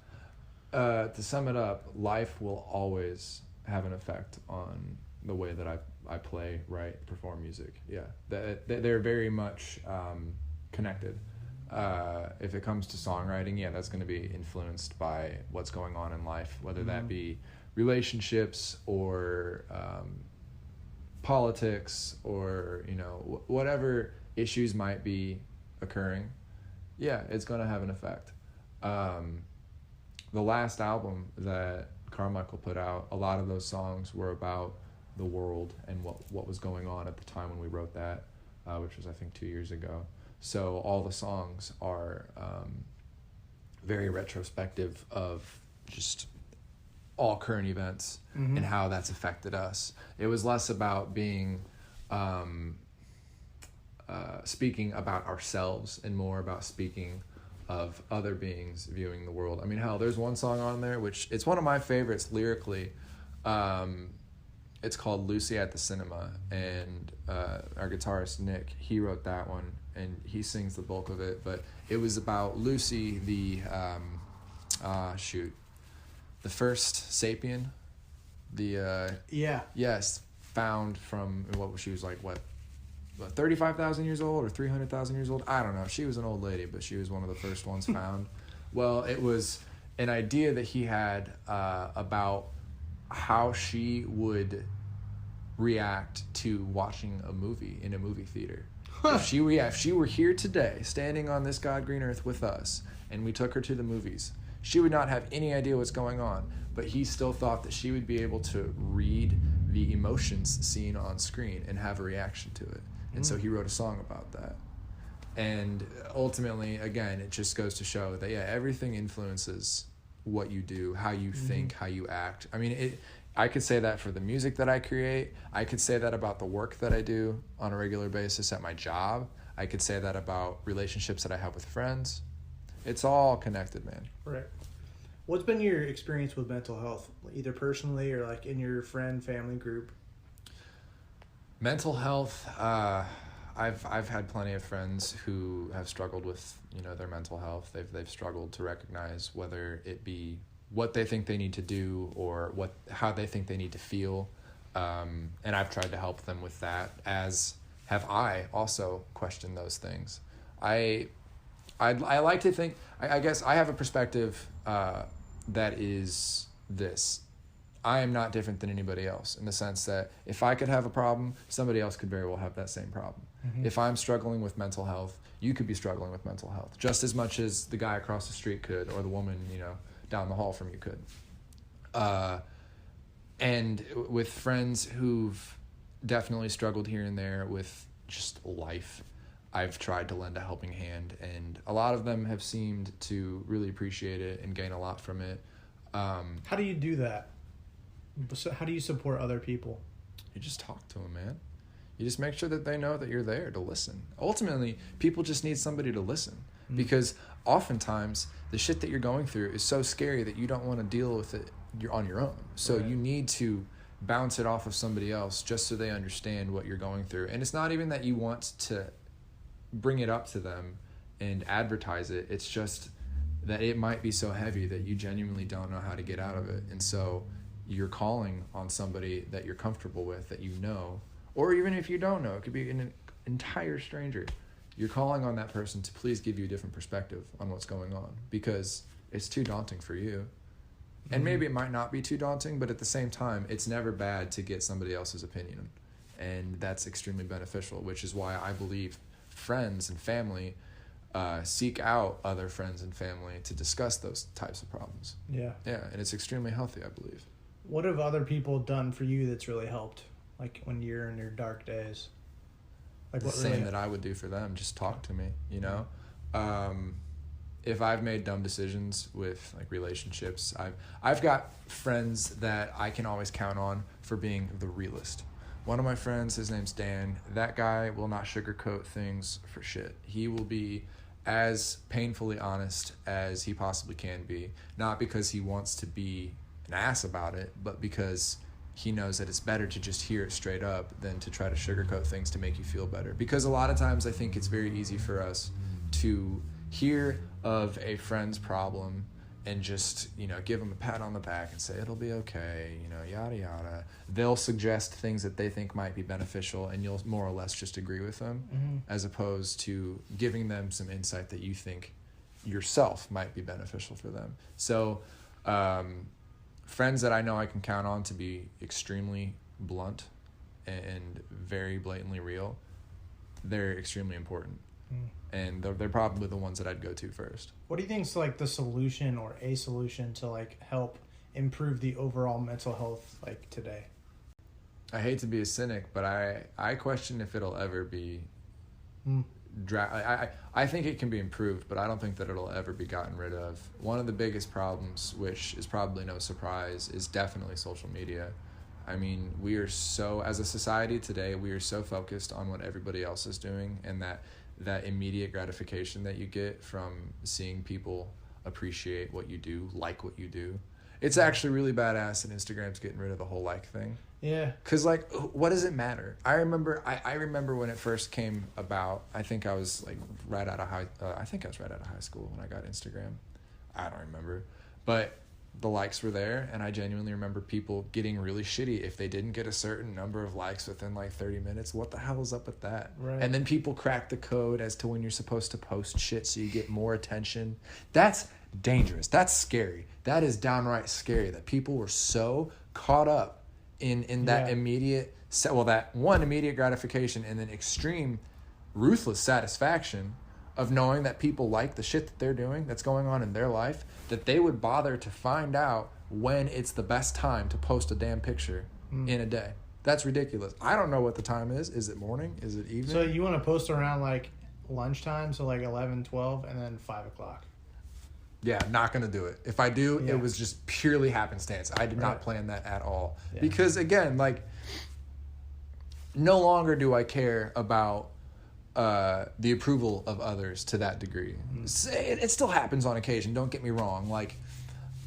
To sum it up, life will always have an effect on the way that I play, write, perform music. Yeah, they're very much connected. If it comes to songwriting, yeah, that's going to be influenced by what's going on in life, whether that be relationships or politics, or, you know, whatever issues might be occurring. Yeah, it's going to have an effect. The last album that Carmichael put out, a lot of those songs were about the world and what was going on at the time when we wrote that, which was, I think, 2 years ago. So all the songs are very retrospective of just all current events and how that's affected us. It was less about being speaking about ourselves and more about speaking of other beings viewing the world. I mean, hell, there's one song on there which it's one of my favorites lyrically. It's called Lucy at the Cinema, and our guitarist Nick, he wrote that one, and he sings the bulk of it. But it was about Lucy, the first sapien, found from, she was like, 35,000 years old or 300,000 years old? I don't know. She was an old lady, but she was one of the first ones found. Well, it was an idea that he had about how she would react to watching a movie in a movie theater. If she were here today, standing on this God green earth with us, and we took her to the movies, she would not have any idea what's going on, but he still thought that she would be able to read the emotions seen on screen and have a reaction to it. And so he wrote a song about that. And ultimately, again, it just goes to show that, yeah, everything influences what you do, how you think, how you act. I mean, I could say that for the music that I create. I could say that about the work that I do on a regular basis at my job. I could say that about relationships that I have with friends. It's all connected, man. Right. What's been your experience with mental health, either personally or like in your friend, family group? Mental health, I've had plenty of friends who have struggled with, their mental health. They've struggled to recognize whether it be what they think they need to do or how they think they need to feel. And I've tried to help them with that, as have I also questioned those things. I like to think, I guess I have a perspective that is this. I am not different than anybody else in the sense that if I could have a problem, somebody else could very well have that same problem. Mm-hmm. If I'm struggling with mental health, you could be struggling with mental health just as much as the guy across the street could, or the woman, down the hall from you could. And with friends who've definitely struggled here and there with just life, I've tried to lend a helping hand, and a lot of them have seemed to really appreciate it and gain a lot from it. How do you do that? So how do you support other people? You just talk to them, man. You just make sure that they know that you're there to listen. Ultimately, people just need somebody to listen, because oftentimes the shit that you're going through is so scary that you don't want to deal with it on your own. So you need to bounce it off of somebody else just so they understand what you're going through. And it's not even that you want to bring it up to them and advertise it. It's just that it might be so heavy that you genuinely don't know how to get out of it. And so you're calling on somebody that you're comfortable with, that you know, or even if you don't know, it could be an entire stranger. You're calling on that person to please give you a different perspective on what's going on, because it's too daunting for you. And maybe it might not be too daunting, but at the same time, it's never bad to get somebody else's opinion. And that's extremely beneficial, which is why I believe friends and family seek out other friends and family to discuss those types of problems. Yeah, and it's extremely healthy, I believe. What have other people done for you that's really helped? Like when you're in your dark days? Like the same that I would do for them. Just talk to me, If I've made dumb decisions with like relationships, I've got friends that I can always count on for being the realist. One of my friends, his name's Dan. That guy will not sugarcoat things for shit. He will be as painfully honest as he possibly can be, not because he wants to be an ass about it, but because he knows that it's better to just hear it straight up than to try to sugarcoat things to make you feel better. Because a lot of times I think it's very easy for us to hear of a friend's problem and just, give them a pat on the back and say, it'll be okay, yada, yada. They'll suggest things that they think might be beneficial, and you'll more or less just agree with them, as opposed to giving them some insight that you think yourself might be beneficial for them. So, friends that I know I can count on to be extremely blunt and very blatantly real, they're extremely important. And they're probably the ones that I'd go to first. What do you think is like the solution or a solution to like help improve the overall mental health like today? I hate to be a cynic, but I question if it'll ever be I think it can be improved, but I don't think that it'll ever be gotten rid of. One of the biggest problems, which is probably no surprise, is definitely social media. I mean, we are so, as a society today, we are so focused on what everybody else is doing, and that immediate gratification that you get from seeing people appreciate what you do, like what you do. It's actually really badass that Instagram's getting rid of the whole like thing. Yeah. Because, like, what does it matter? I remember when it first came about. I think I was, like, right out of high school when I got Instagram. I don't remember. But the likes were there, and I genuinely remember people getting really shitty if they didn't get a certain number of likes within, like, 30 minutes. What the hell is up with that? Right. And then people crack the code as to when you're supposed to post shit so you get more attention. That's dangerous. That's scary. That is downright scary that people were so caught up in that immediate, that one immediate gratification and then extreme ruthless satisfaction of knowing that people like the shit that they're doing, that's going on in their life, that they would bother to find out when it's the best time to post a damn picture in a day. That's ridiculous. I don't know what the time is. Is it morning? Is it evening? So you want to post around like lunchtime, so like 11, 12, and then 5 o'clock. Yeah, not going to do it. If I do, it was just purely happenstance. I did not plan that at all. Yeah. Because, again, like, no longer do I care about the approval of others to that degree. It still happens on occasion, don't get me wrong. Like,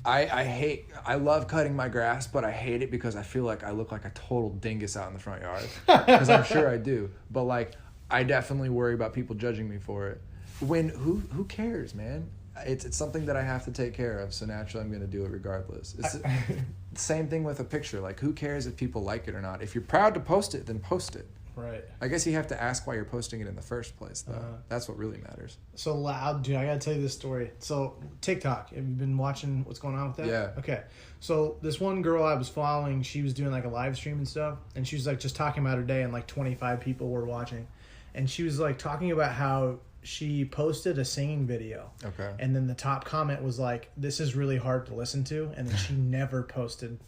I love cutting my grass, but I hate it because I feel like I look like a total dingus out in the front yard. Because I'm sure I do. But, like, I definitely worry about people judging me for it. Who cares, man? It's something that I have to take care of, so naturally I'm going to do it regardless. It's the same thing with a picture. Like, who cares if people like it or not? If you're proud to post it, then post it. Right. I guess you have to ask why you're posting it in the first place, though. That's what really matters. So loud, dude. I gotta tell you this story. So TikTok. Have you been watching what's going on with that? Yeah. Okay. So this one girl I was following, she was doing like a live stream and stuff, and she was like just talking about her day, and like 25 people were watching, and she was like talking about how she posted a singing video. Okay. And then the top comment was like, "This is really hard to listen to," and then she never posted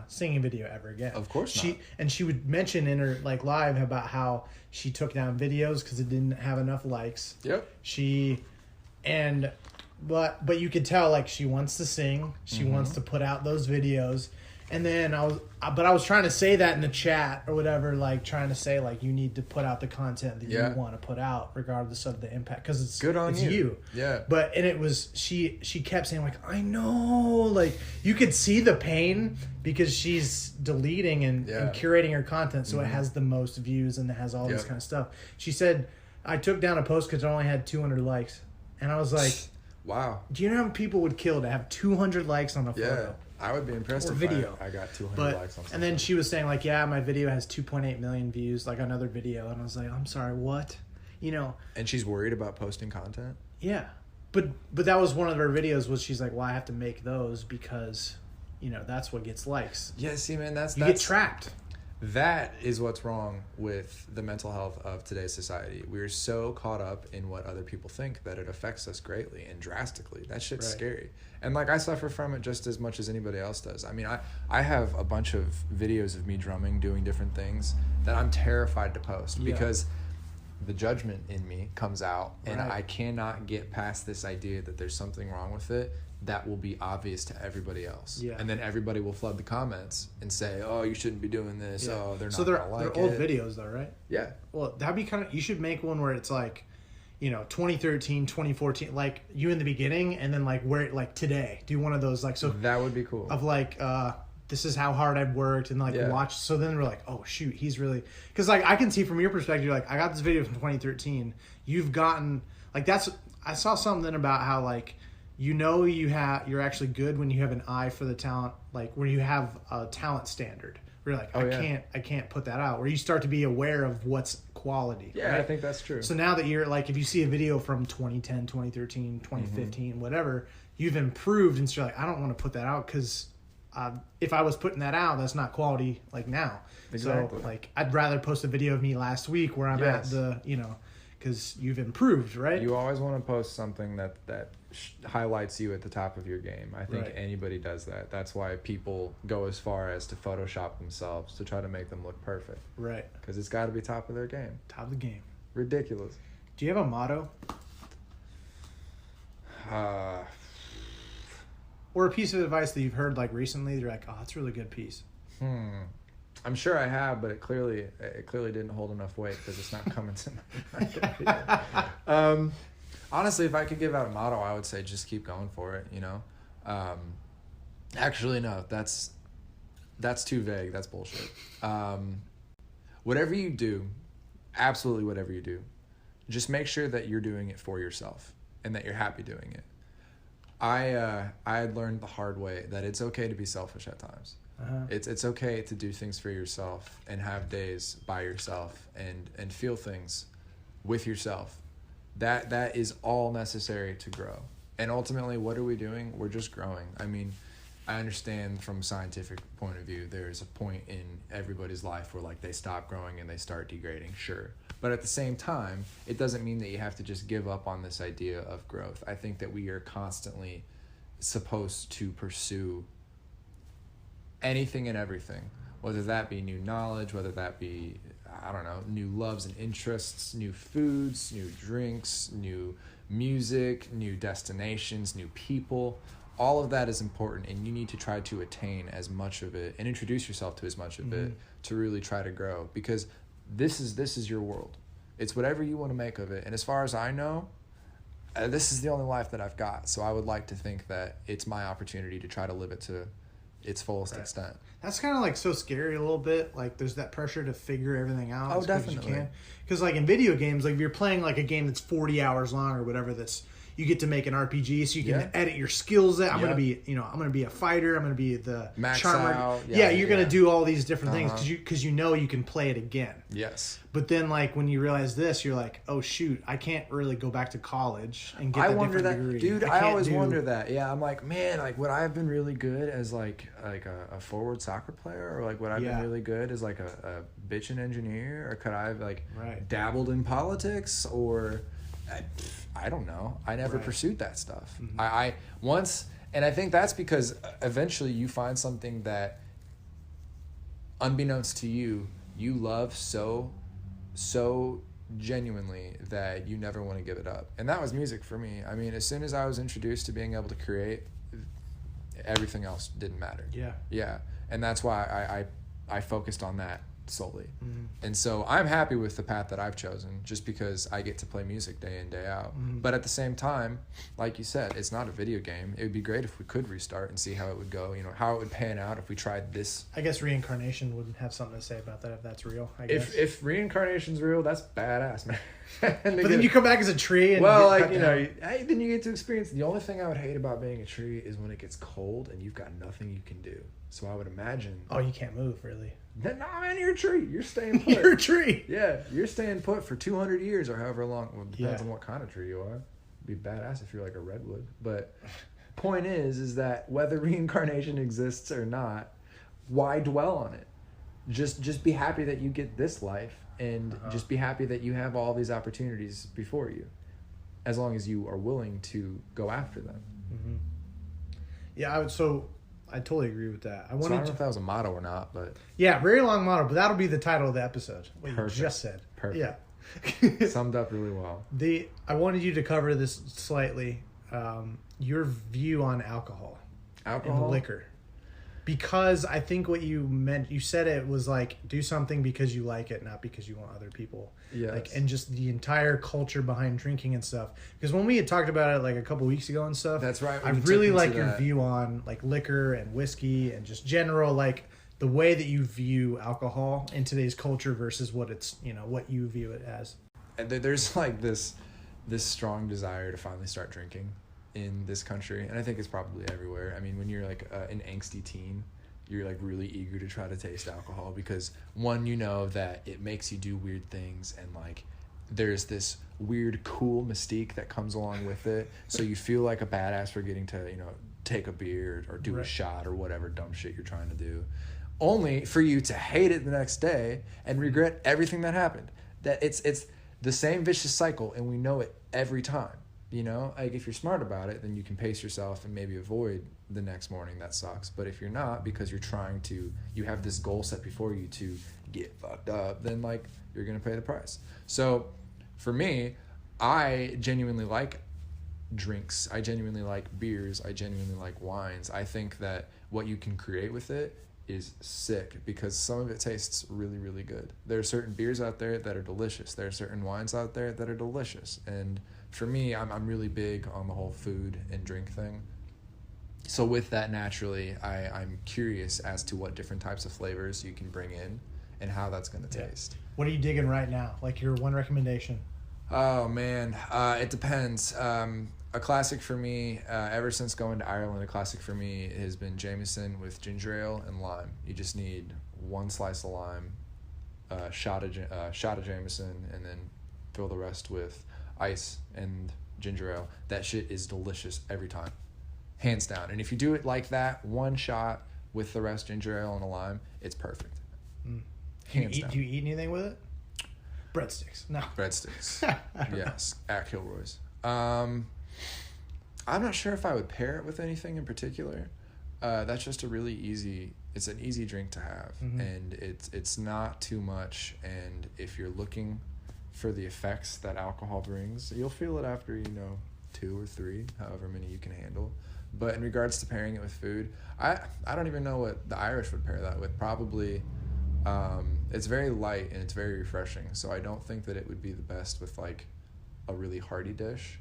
singing video ever again. Of course not. She would mention in her like live about how she took down videos because it didn't have enough likes. Yep. But you could tell like she wants to sing. She wants to put out those videos. And then I was trying to say that in the chat or whatever, like trying to say like you need to put out the content that you want to put out regardless of the impact, because it's good on you. Yeah. But and it was she kept saying like, I know, like you could see the pain because she's deleting and curating her content so it has the most views and it has all this kind of stuff. She said, I took down a post because it only had 200 likes, and I was like, wow. Do you know how many people would kill to have 200 likes on a photo? I would be impressed or if video. I got 200 likes on something. And then she was saying like, yeah, my video has 2.8 million views, like another video. And I was like, I'm sorry, what? You know. And she's worried about posting content? Yeah. But that was one of her videos was she's like, well, I have to make those because, you know, that's what gets likes. Yeah, see, man, that's get trapped. That is what's wrong with the mental health of today's society. We're so caught up in what other people think that it affects us greatly and drastically. That shit's scary. And like I suffer from it just as much as anybody else does. I mean, I have a bunch of videos of me drumming, doing different things that I'm terrified to post because the judgment in me comes out and I cannot get past this idea that there's something wrong with it that will be obvious to everybody else. Yeah. And then everybody will flood the comments and say, oh, you shouldn't be doing this. Yeah. Oh, they're not gonna like it. So they're old videos though, right? Yeah. Well, that'd be kind of, you should make one where it's like, you know, 2013, 2014, like you in the beginning, and then like where, like today, do one of those, like, so. That would be cool. Of like, this is how hard I've worked, and like watch. So then we're like, oh shoot, he's really, because like I can see from your perspective, like I got this video from 2013. You've gotten like I saw something about how like, you know, you're actually good when you have an eye for the talent, like where you have a talent standard. Where you're like, I can't put that out. Where you start to be aware of what's quality. Yeah, right? I think that's true. So now that you're like, if you see a video from 2010, 2013, 2015, whatever, you've improved, and so you're like, I don't want to put that out because if I was putting that out, that's not quality like now. Exactly. So like, I'd rather post a video of me last week where I'm at the, you know, because you've improved, right? You always want to post something that highlights you at the top of your game. I think anybody does that. That's why people go as far as to Photoshop themselves to try to make them look perfect. Right. Because it's got to be top of their game. Top of the game. Ridiculous. Do you have a motto? Or a piece of advice that you've heard like recently? You're like, oh, that's a really good piece. I'm sure I have, but it clearly didn't hold enough weight because it's not coming to my honestly, if I could give out a motto, I would say just keep going for it, you know? Actually, no, that's too vague. That's bullshit. Whatever you do, absolutely whatever you do, just make sure that you're doing it for yourself and that you're happy doing it. I had learned the hard way that it's okay to be selfish at times. It's okay to do things for yourself and have days by yourself and feel things with yourself. That is all necessary to grow. And ultimately, what are we doing? We're just growing. I mean, I understand from a scientific point of view, there's a point in everybody's life where like they stop growing and they start degrading, sure. But at the same time, it doesn't mean that you have to just give up on this idea of growth. I think that we are constantly supposed to pursue anything and everything, whether that be new knowledge, whether that be, I don't know, new loves and interests, new foods, new drinks, new music, new destinations, new people. All of that is important, and you need to try to attain as much of it and introduce yourself to as much of it to really try to grow, because this is your world. It's whatever you want to make of it. And as far as I know, this is the only life that I've got. So I would like to think that it's my opportunity to try to live it to its fullest extent. That's kind of like so scary a little bit. Like there's that pressure to figure everything out. Oh, definitely. Because like in video games, like if you're playing like a game that's 40 hours long or whatever, that's, you get to make an RPG, so you can edit your skills. I'm Yeah. gonna be a fighter. I'm gonna be the Max charmer. out. You're gonna do all these different things because you know you can play it again. Yes. But then, like, when you realize this, you're like, oh shoot, I can't really go back to college and get. I that wonder that, degree. dude. I always wonder that. Yeah, I'm like, man, like, would I have been really good as like a forward soccer player, or like would I have been really good as like a bitchin' engineer, or could I have like dabbled in politics, or I don't know. I never pursued that stuff. Mm-hmm. I once, and I think that's because eventually you find something that, unbeknownst to you, you love so genuinely that you never want to give it up. And that was music for me. I mean, as soon as I was introduced to being able to create, everything else didn't matter. Yeah. And that's why I focused on that solely. Mm-hmm. And so I'm happy with the path that I've chosen, just because I get to play music day in, day out. Mm-hmm. But at the same time, like you said, it's not a video game. It would be great if we could restart and see how it would go, how it would pan out if we tried this. I guess reincarnation would have something to say about that, if that's real, I guess. If reincarnation's real, that's badass, man. But then you come back as a tree and then you get to experience. The only thing I would hate about being a tree is when it gets cold and you've got nothing you can do. So I would imagine. Oh, you can't move, really. No, man, you're a tree. You're staying put. You're a tree. Yeah, you're staying put for 200 years or however long. Well, it depends on what kind of tree you are. It'd be badass if you're like a redwood. But point is that whether reincarnation exists or not, why dwell on it? Just be happy that you get this life, and just be happy that you have all these opportunities before you, as long as you are willing to go after them. Mm-hmm. Yeah, I totally agree with that. I don't know if that was a motto or not, but... Yeah, very long motto, but that'll be the title of the episode. What you just said. Perfect. Yeah. Summed up really well. I wanted you to cover this slightly. Your view on alcohol. And liquor. Because I think what you meant, you said it was like, do something because you like it, not because you want other people. Yes. Like, and just the entire culture behind drinking and stuff. Because when we had talked about it like a couple weeks ago and stuff, that's right. I really like your view on like liquor and whiskey and just general, like the way that you view alcohol in today's culture versus what it's, what you view it as. And there's like this strong desire to finally start drinking in this country, and I think it's probably everywhere. I mean, when you're like an angsty teen, you're like really eager to try to taste alcohol because one, that it makes you do weird things, and like there's this weird cool mystique that comes along with it, so you feel like a badass for getting to take a beer or do a shot or whatever dumb shit you're trying to do, only for you to hate it the next day and regret everything that happened. That it's the same vicious cycle, and we know it every time. Like if you're smart about it, then you can pace yourself and maybe avoid the next morning that sucks. But if you're not, because you have this goal set before you to get fucked up, then like you're going to pay the price. So for me, I genuinely like drinks. I genuinely like beers. I genuinely like wines. I think that what you can create with it is sick because some of it tastes really, really good. There are certain beers out there that are delicious. There are certain wines out there that are delicious. And for me, I'm really big on the whole food and drink thing. So with that, naturally, I'm curious as to what different types of flavors you can bring in and how that's going to taste. What are you digging right now? Like your one recommendation? Oh, man. It depends. A classic for me, ever since going to Ireland, a classic for me has been Jameson with ginger ale and lime. You just need one slice of lime, shot of Jameson, and then fill the rest with ice and ginger ale. That shit is delicious every time, hands down. And if you do it like that, one shot with the rest ginger ale and a lime, it's perfect. Hands down. Do you eat anything with it? Breadsticks. No. Breadsticks. Yes, at Kilroy's. I'm not sure if I would pair it with anything in particular. That's just it's an easy drink to have, and it's not too much. And if you're looking for the effects that alcohol brings, you'll feel it after 2 or 3, however many you can handle. But in regards to pairing it with food, I don't even know what the Irish would pair that with. Probably it's very light and it's very refreshing, so I don't think that it would be the best with like a really hearty dish.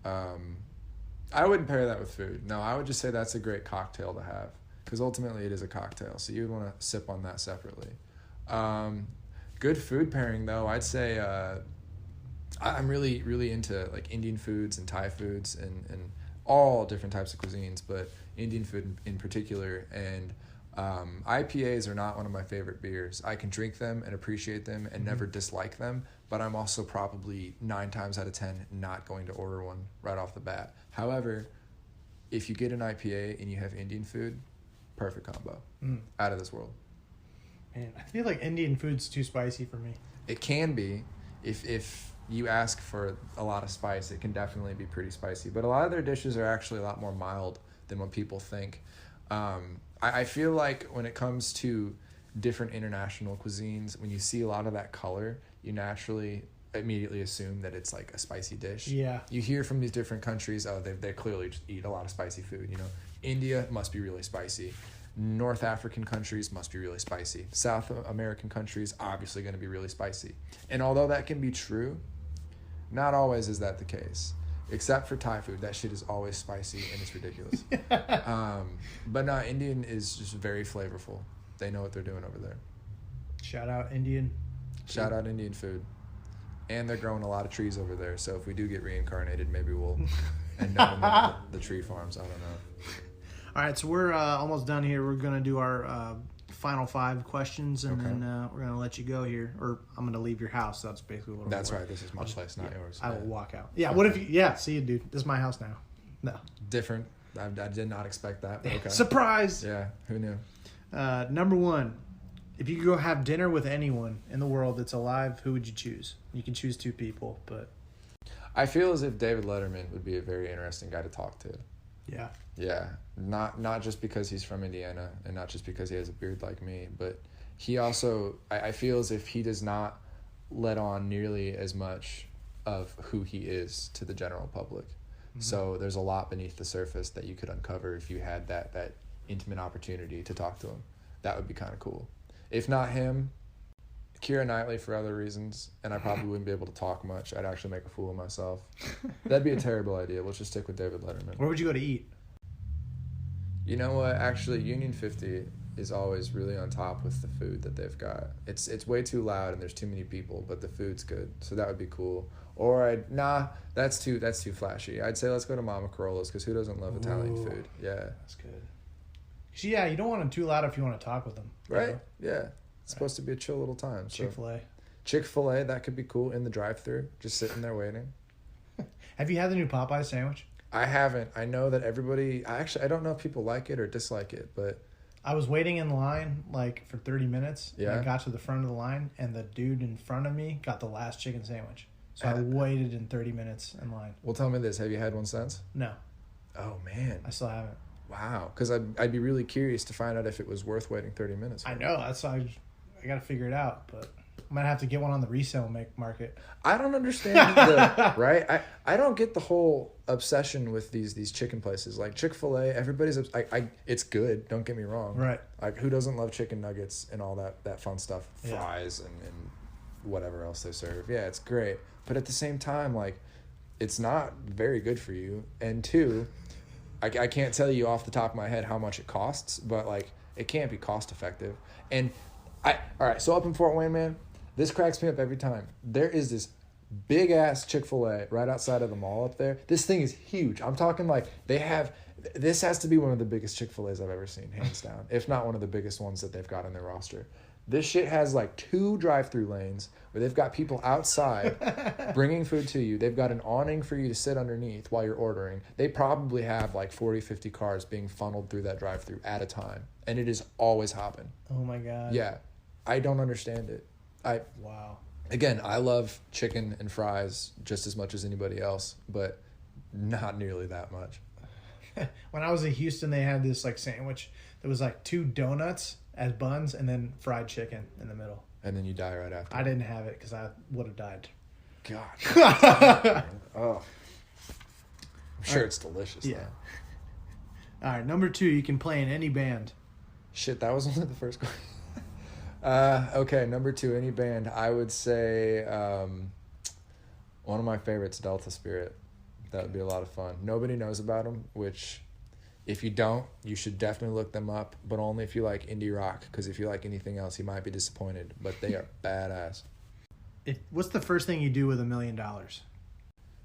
I wouldn't pair that with food. No, I would just say that's a great cocktail to have, because ultimately it is a cocktail, so you would want to sip on that separately. Good food pairing though, I'd say I'm really, really into like Indian foods and Thai foods and all different types of cuisines, but Indian food in particular. And IPAs are not one of my favorite beers. I can drink them and appreciate them and never dislike them, but I'm also probably 9 times out of 10 not going to order one right off the bat. However, if you get an IPA and you have Indian food, perfect combo. Out of this world. Man, I feel like Indian food's too spicy for me. It can be. If you ask for a lot of spice, it can definitely be pretty spicy. But a lot of their dishes are actually a lot more mild than what people think. I feel like when it comes to different international cuisines, when you see a lot of that color, you naturally immediately assume that it's like a spicy dish. Yeah. You hear from these different countries, they clearly just eat a lot of spicy food. You know, India must be really spicy. North African countries must be really spicy. South American countries, obviously going to be really spicy. And although that can be true, not always is that the case. Except for Thai food. That shit is always spicy and it's ridiculous. But no, Indian is just very flavorful. They know what they're doing over there. Shout out Indian. Shout out Indian food. And they're growing a lot of trees over there. So if we do get reincarnated, maybe we'll end up in the tree farms. I don't know. All right, so we're almost done here. We're going to do our final 5 questions, and then we're going to let you go here. Or I'm going to leave your house. So that's basically what That's right. This is much less, not yours. I will walk out. Yeah, what if you... Yeah, see you, dude. This is my house now. No. Different. I did not expect that, but okay. Surprise! Yeah, who knew? Number 1, if you could go have dinner with anyone in the world that's alive, who would you choose? You can choose 2 people, but... I feel as if David Letterman would be a very interesting guy to talk to. Yeah. Yeah, not just because he's from Indiana and not just because he has a beard like me, but he also, I feel as if he does not let on nearly as much of who he is to the general public. So there's a lot beneath the surface that you could uncover if you had that intimate opportunity to talk to him. That would be kind of cool. If not him, Keira Knightley for other reasons, and I probably wouldn't be able to talk much. I'd actually make a fool of myself. That'd be a terrible idea. Let's just stick with David Letterman. Where would you go to eat? You know what? Actually, Union 50 is always really on top with the food that they've got. It's way too loud and there's too many people, but the food's good. So that would be cool. Or that's too flashy. I'd say let's go to Mama Carolla's because who doesn't love Italian food? Yeah. That's good. Yeah, you don't want them too loud if you want to talk with them. Right? Know? Yeah. It's supposed to be a chill little time. So. Chick-fil-A. Chick-fil-A, that could be cool in the drive-thru, just sitting there waiting. Have you had the new Popeye sandwich? I haven't. I know that everybody... I don't know if people like it or dislike it, but... I was waiting in line, for 30 minutes. Yeah. And I got to the front of the line, and the dude in front of me got the last chicken sandwich. So I waited in 30 minutes in line. Well, tell me this. Have you had one since? No. Oh, man. I still haven't. Wow. Because I'd be really curious to find out if it was worth waiting 30 minutes for. I know. That's why I got to figure it out, but... I might have to get one on the resale market. I don't understand right? I don't get the whole obsession with these chicken places. Like Chick-fil-A, everybody's it's good, don't get me wrong. Right. Like who doesn't love chicken nuggets and all that fun stuff, fries and whatever else they serve. Yeah, it's great. But at the same time, it's not very good for you. And 2, I can't tell you off the top of my head how much it costs, but it can't be cost effective. And all right, so up in Fort Wayne, man, this cracks me up every time. There is this big ass Chick-fil-A right outside of the mall up there. This thing is huge. I'm talking this has to be one of the biggest Chick-fil-A's I've ever seen, hands down. If not one of the biggest ones that they've got in their roster. This shit has 2 drive-through lanes where they've got people outside bringing food to you. They've got an awning for you to sit underneath while you're ordering. They probably have 40, 50 cars being funneled through that drive-through at a time. And it is always hopping. Oh my God. Yeah. I don't understand it. Wow. Again, I love chicken and fries just as much as anybody else, but not nearly that much. When I was in Houston, they had this sandwich that was 2 donuts as buns and then fried chicken in the middle. And then you die right after. I didn't have it because I would have died. God. Oh. I'm sure it's delicious. Yeah. Though. All right, number 2, you can play in any band. Shit, that was only the first question. Okay, number 2, any band. I would say one of my favorites, Delta Spirit. That would be a lot of fun. Nobody knows about them, which if you don't, you should definitely look them up, but only if you like indie rock, because if you like anything else, you might be disappointed, but they are badass. What's the first thing you do with $1 million?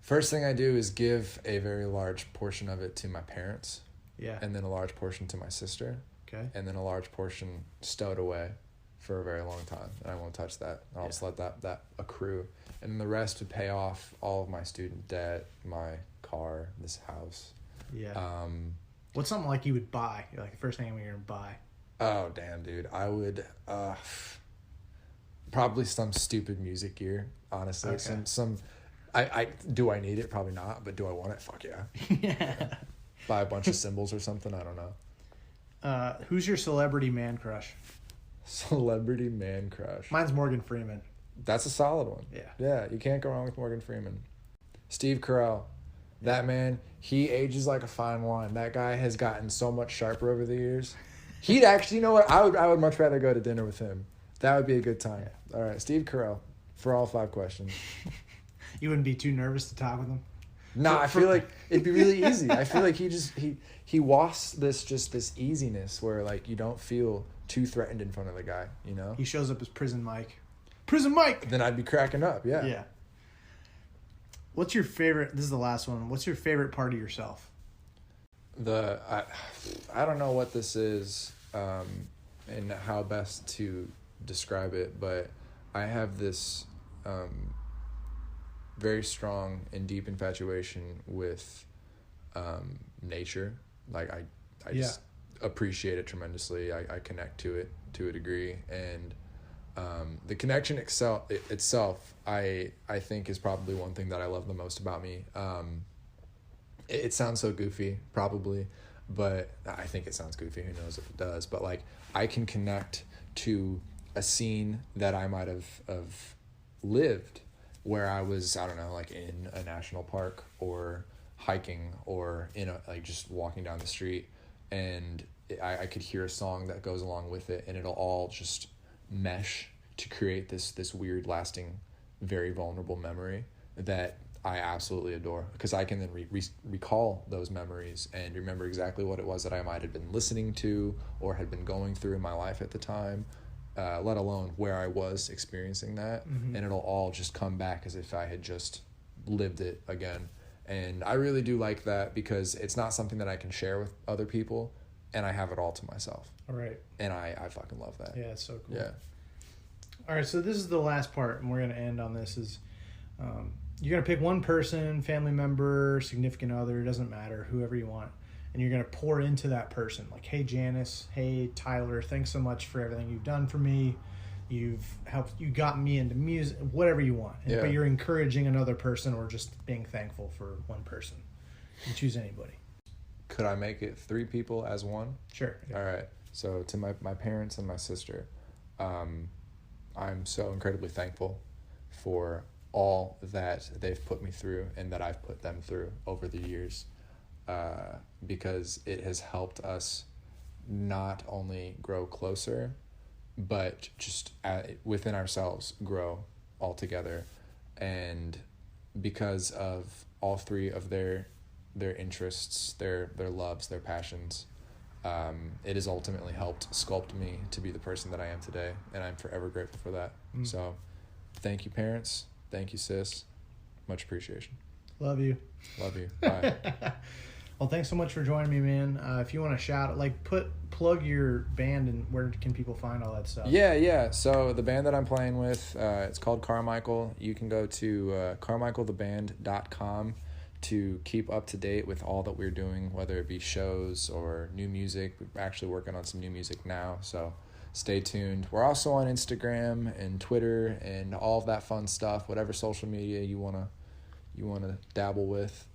First thing I do is give a very large portion of it to my parents. Yeah. And then a large portion to my sister. Okay. And then a large portion stowed away for a very long time. And I won't touch that. I'll just let that accrue. And then the rest would pay off all of my student debt, my car, this house. Yeah. What's something like you would buy? Like the first thing you're going to buy? Oh, damn, dude. I would probably some stupid music gear, honestly. Okay. Do I need it? Probably not. But do I want it? Fuck yeah. Yeah. Buy a bunch of cymbals or something. I don't know. Who's your celebrity man crush? Celebrity man crush. Mine's Morgan Freeman. That's a solid one. Yeah. Yeah, you can't go wrong with Morgan Freeman. Steve Carell. That man, he ages like a fine wine. That guy has gotten so much sharper over the years. He'd actually, you know what? I would much rather go to dinner with him. That would be a good time. Yeah. All right, Steve Carell for all 5 questions. You wouldn't be too nervous to talk with him? I feel like it'd be really easy. I feel like he wafts this easiness where like you don't feel too threatened in front of the guy, you know? He shows up as Prison Mike. Prison Mike! Then I'd be cracking up, yeah. Yeah. What's your favorite, this is the last one, what's your favorite part of yourself? I don't know what this is and how best to describe it, but I have this very strong and deep infatuation with nature. Like I just appreciate it tremendously. I connect to it to a degree, and the connection itself I think is probably one thing that I love the most about me. It sounds so goofy, probably, but I think it sounds goofy. Who knows if it does? But like, I can connect to a scene that I might have lived, where I was, I don't know, like in a national park or hiking or just walking down the street, and I could hear a song that goes along with it, and it'll all just mesh to create this weird, lasting, very vulnerable memory that I absolutely adore, because I can then recall those memories and remember exactly what it was that I might have been listening to or had been going through in my life at the time, let alone where I was experiencing that. Mm-hmm. And it'll all just come back as if I had just lived it again. And I really do like that, because it's not something that I can share with other people, and I have it all to myself. All right. And I fucking love that. Yeah, it's so cool. Yeah. All right, so this is the last part, and we're going to end on this, is you're going to pick one person, family member, significant other, doesn't matter, whoever you want, and you're going to pour into that person. Like, hey, Janice, hey, Tyler, thanks so much for everything you've done for me. You got me into music, whatever you want. Yeah. But you're encouraging another person or just being thankful for one person. You choose anybody. Could I make it 3 people as one? Sure. Yeah. All right. So to my parents and my sister, I'm so incredibly thankful for all that they've put me through and that I've put them through over the years, because it has helped us not only grow closer, but just within ourselves grow all together. And because of all 3 of their interests, their loves, their passions, it has ultimately helped sculpt me to be the person that I am today, and I'm forever grateful for that. So thank you, parents. Thank you, sis. Much appreciation. Love you. Love you. Bye. Well, thanks so much for joining me, man. If you want to shout, plug your band, and where can people find all that stuff? Yeah. So the band that I'm playing with, it's called Carmichael. You can go to carmichaeltheband.com to keep up to date with all that we're doing, whether it be shows or new music. We're actually working on some new music now, so stay tuned. We're also on Instagram and Twitter and all of that fun stuff, whatever social media you wanna dabble with.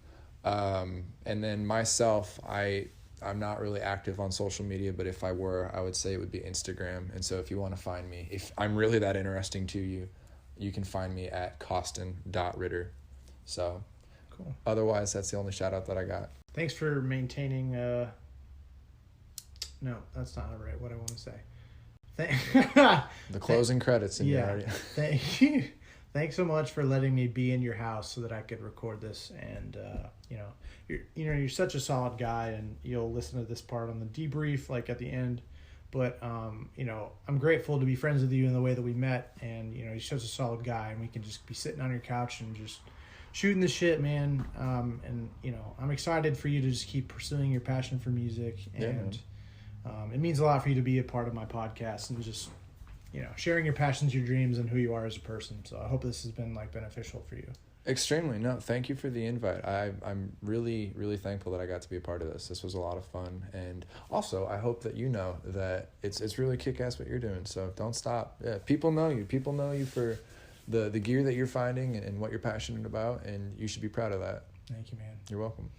And then myself, I'm not really active on social media, but if I were, I would say it would be Instagram. And so if you want to find me, if I'm really that interesting to you, you can find me at Costin.Ritter. So cool. Otherwise, that's the only shout out that I got. Thanks for maintaining. No, that's not right. What I want to say. The closing credits. Thank you. Thanks so much for letting me be in your house so that I could record this. And you're such a solid guy, and you'll listen to this part on the debrief, like at the end. But, I'm grateful to be friends with you in the way that we met. And, you're such a solid guy, and we can just be sitting on your couch and just shooting the shit, man. I'm excited for you to just keep pursuing your passion for music. And it means a lot for you to be a part of my podcast and just, sharing your passions, your dreams, and who you are as a person. So I hope this has been beneficial for you. Extremely. No, thank you for the invite. I'm really, really thankful that I got to be a part of this. This was a lot of fun. And also, I hope that that it's really kick-ass what you're doing. So don't stop. Yeah, people know you. People know you for the gear that you're finding and what you're passionate about, and you should be proud of that. Thank you, man. You're welcome.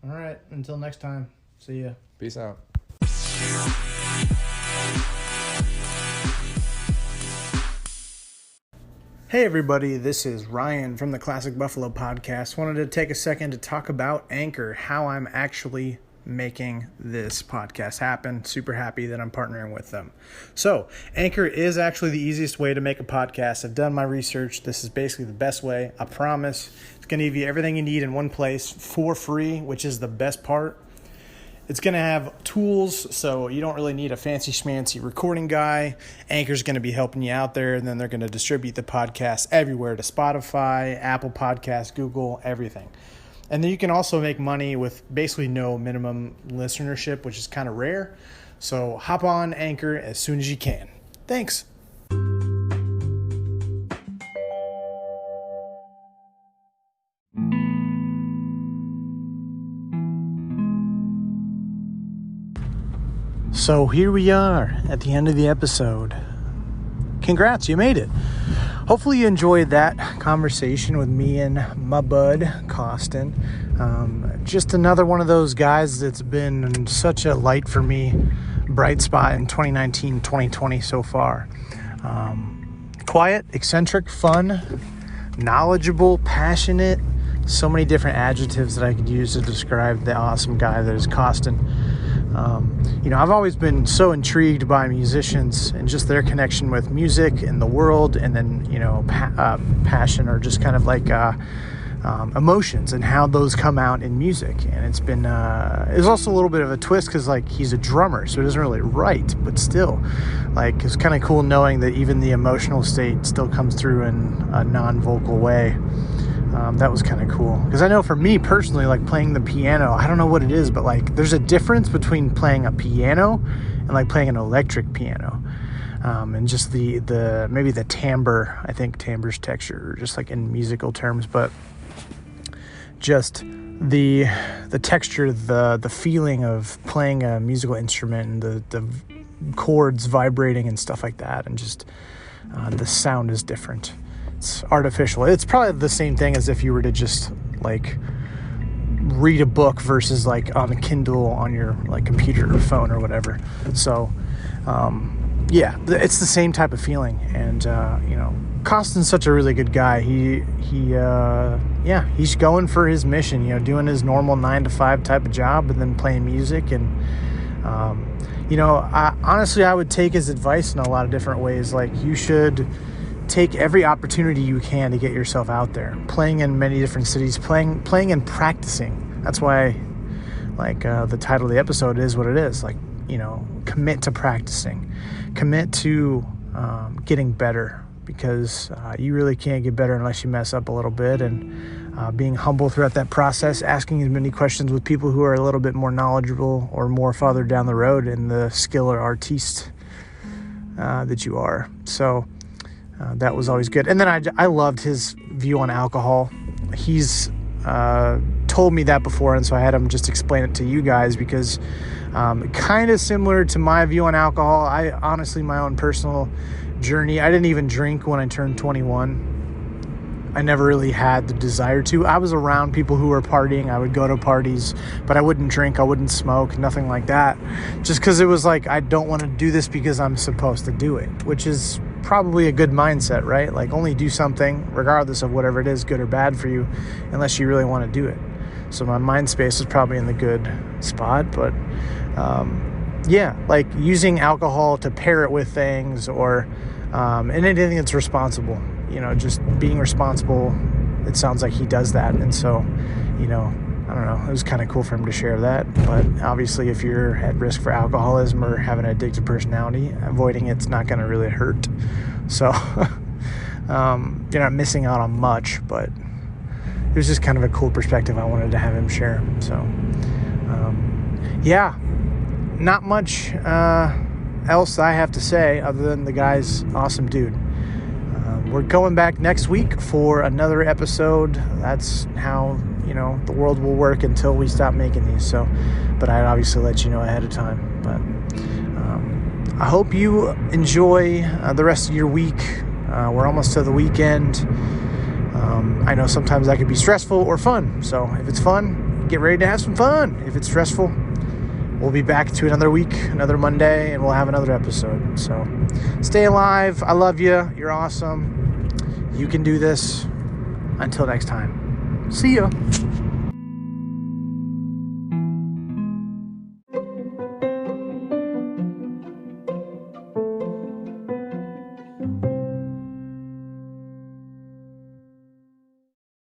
All right. Until next time. See ya. Peace out. Hey everybody, this is Ryan from the Classic Buffalo Podcast. Wanted to take a second to talk about Anchor, how I'm actually making this podcast happen. Super happy that I'm partnering with them. So, Anchor is actually the easiest way to make a podcast. I've done my research. This is basically the best way. I promise. It's going to give you everything you need in one place for free, which is the best part. It's going to have tools, so you don't really need a fancy schmancy recording guy. Anchor's going to be helping you out there, and then they're going to distribute the podcast everywhere to Spotify, Apple Podcasts, Google, everything. And then you can also make money with basically no minimum listenership, which is kind of rare. So hop on Anchor as soon as you can. Thanks. So here we are at the end of the episode. Congrats, you made it. Hopefully you enjoyed that conversation with me and my bud, Costin. Just another one of those guys that's been such a light for me, bright spot in 2019, 2020 so far. Quiet, eccentric, fun, knowledgeable, passionate. So many different adjectives that I could use to describe the awesome guy that is Costin. I've always been so intrigued by musicians and just their connection with music and the world, and then, passion, or just kind of emotions and how those come out in music. And it's been, it's also a little bit of a twist because he's a drummer, so he doesn't really write, but still, it's kind of cool knowing that even the emotional state still comes through in a non-vocal way. That was kind of cool because I know for me personally, playing the piano, I don't know what it is, but there's a difference between playing a piano and playing an electric piano, and just the maybe the timbre. I think timbre's texture, just in musical terms, but just the texture, the feeling of playing a musical instrument, and the chords vibrating and stuff like that, and just the sound is different. It's artificial. It's probably the same thing as if you were to just read a book versus on a Kindle on your computer or phone or whatever. So it's the same type of feeling. And Costin's such a really good guy. He's going for his mission, doing his normal 9-to-5 type of job and then playing music. And honestly, I would take his advice in a lot of different ways. You should take every opportunity you can to get yourself out there, playing in many different cities, playing and practicing. That's why the title of the episode is what it is. Commit to practicing, commit to getting better, because you really can't get better unless you mess up a little bit. And being humble throughout that process, asking as many questions with people who are a little bit more knowledgeable or more farther down the road in the skill or artiste that you are. So that was always good. And then I loved his view on alcohol. He's told me that before, and so I had him just explain it to you guys, because kind of similar to my view on alcohol. I honestly, my own personal journey, I didn't even drink when I turned 21. I never really had the desire to. I was around people who were partying. I would go to parties, but I wouldn't drink. I wouldn't smoke, nothing like that. Just because it was I don't want to do this because I'm supposed to do it, which is probably a good mindset, right? Only do something, regardless of whatever it is, good or bad for you, unless you really want to do it. So my mind space is probably in the good spot, but using alcohol to pair it with things, or and anything that's responsible. Just being responsible. It sounds like he does that. And so, I don't know, it was kind of cool for him to share that. But obviously, if you're at risk for alcoholism or having an addictive personality, avoiding it's not going to really hurt. So you're not missing out on much, but it was just kind of a cool perspective I wanted to have him share. So yeah, not much else I have to say other than the guy's awesome dude. We're going back next week for another episode. That's how, the world will work until we stop making these. So, but I'd obviously let you know ahead of time. But I hope you enjoy the rest of your week. We're almost to the weekend. I know sometimes that could be stressful or fun. So if it's fun, get ready to have some fun. If it's stressful, we'll be back to another week, another Monday, and we'll have another episode. So stay alive. I love you. You're awesome. You can do this. Until next time. See ya.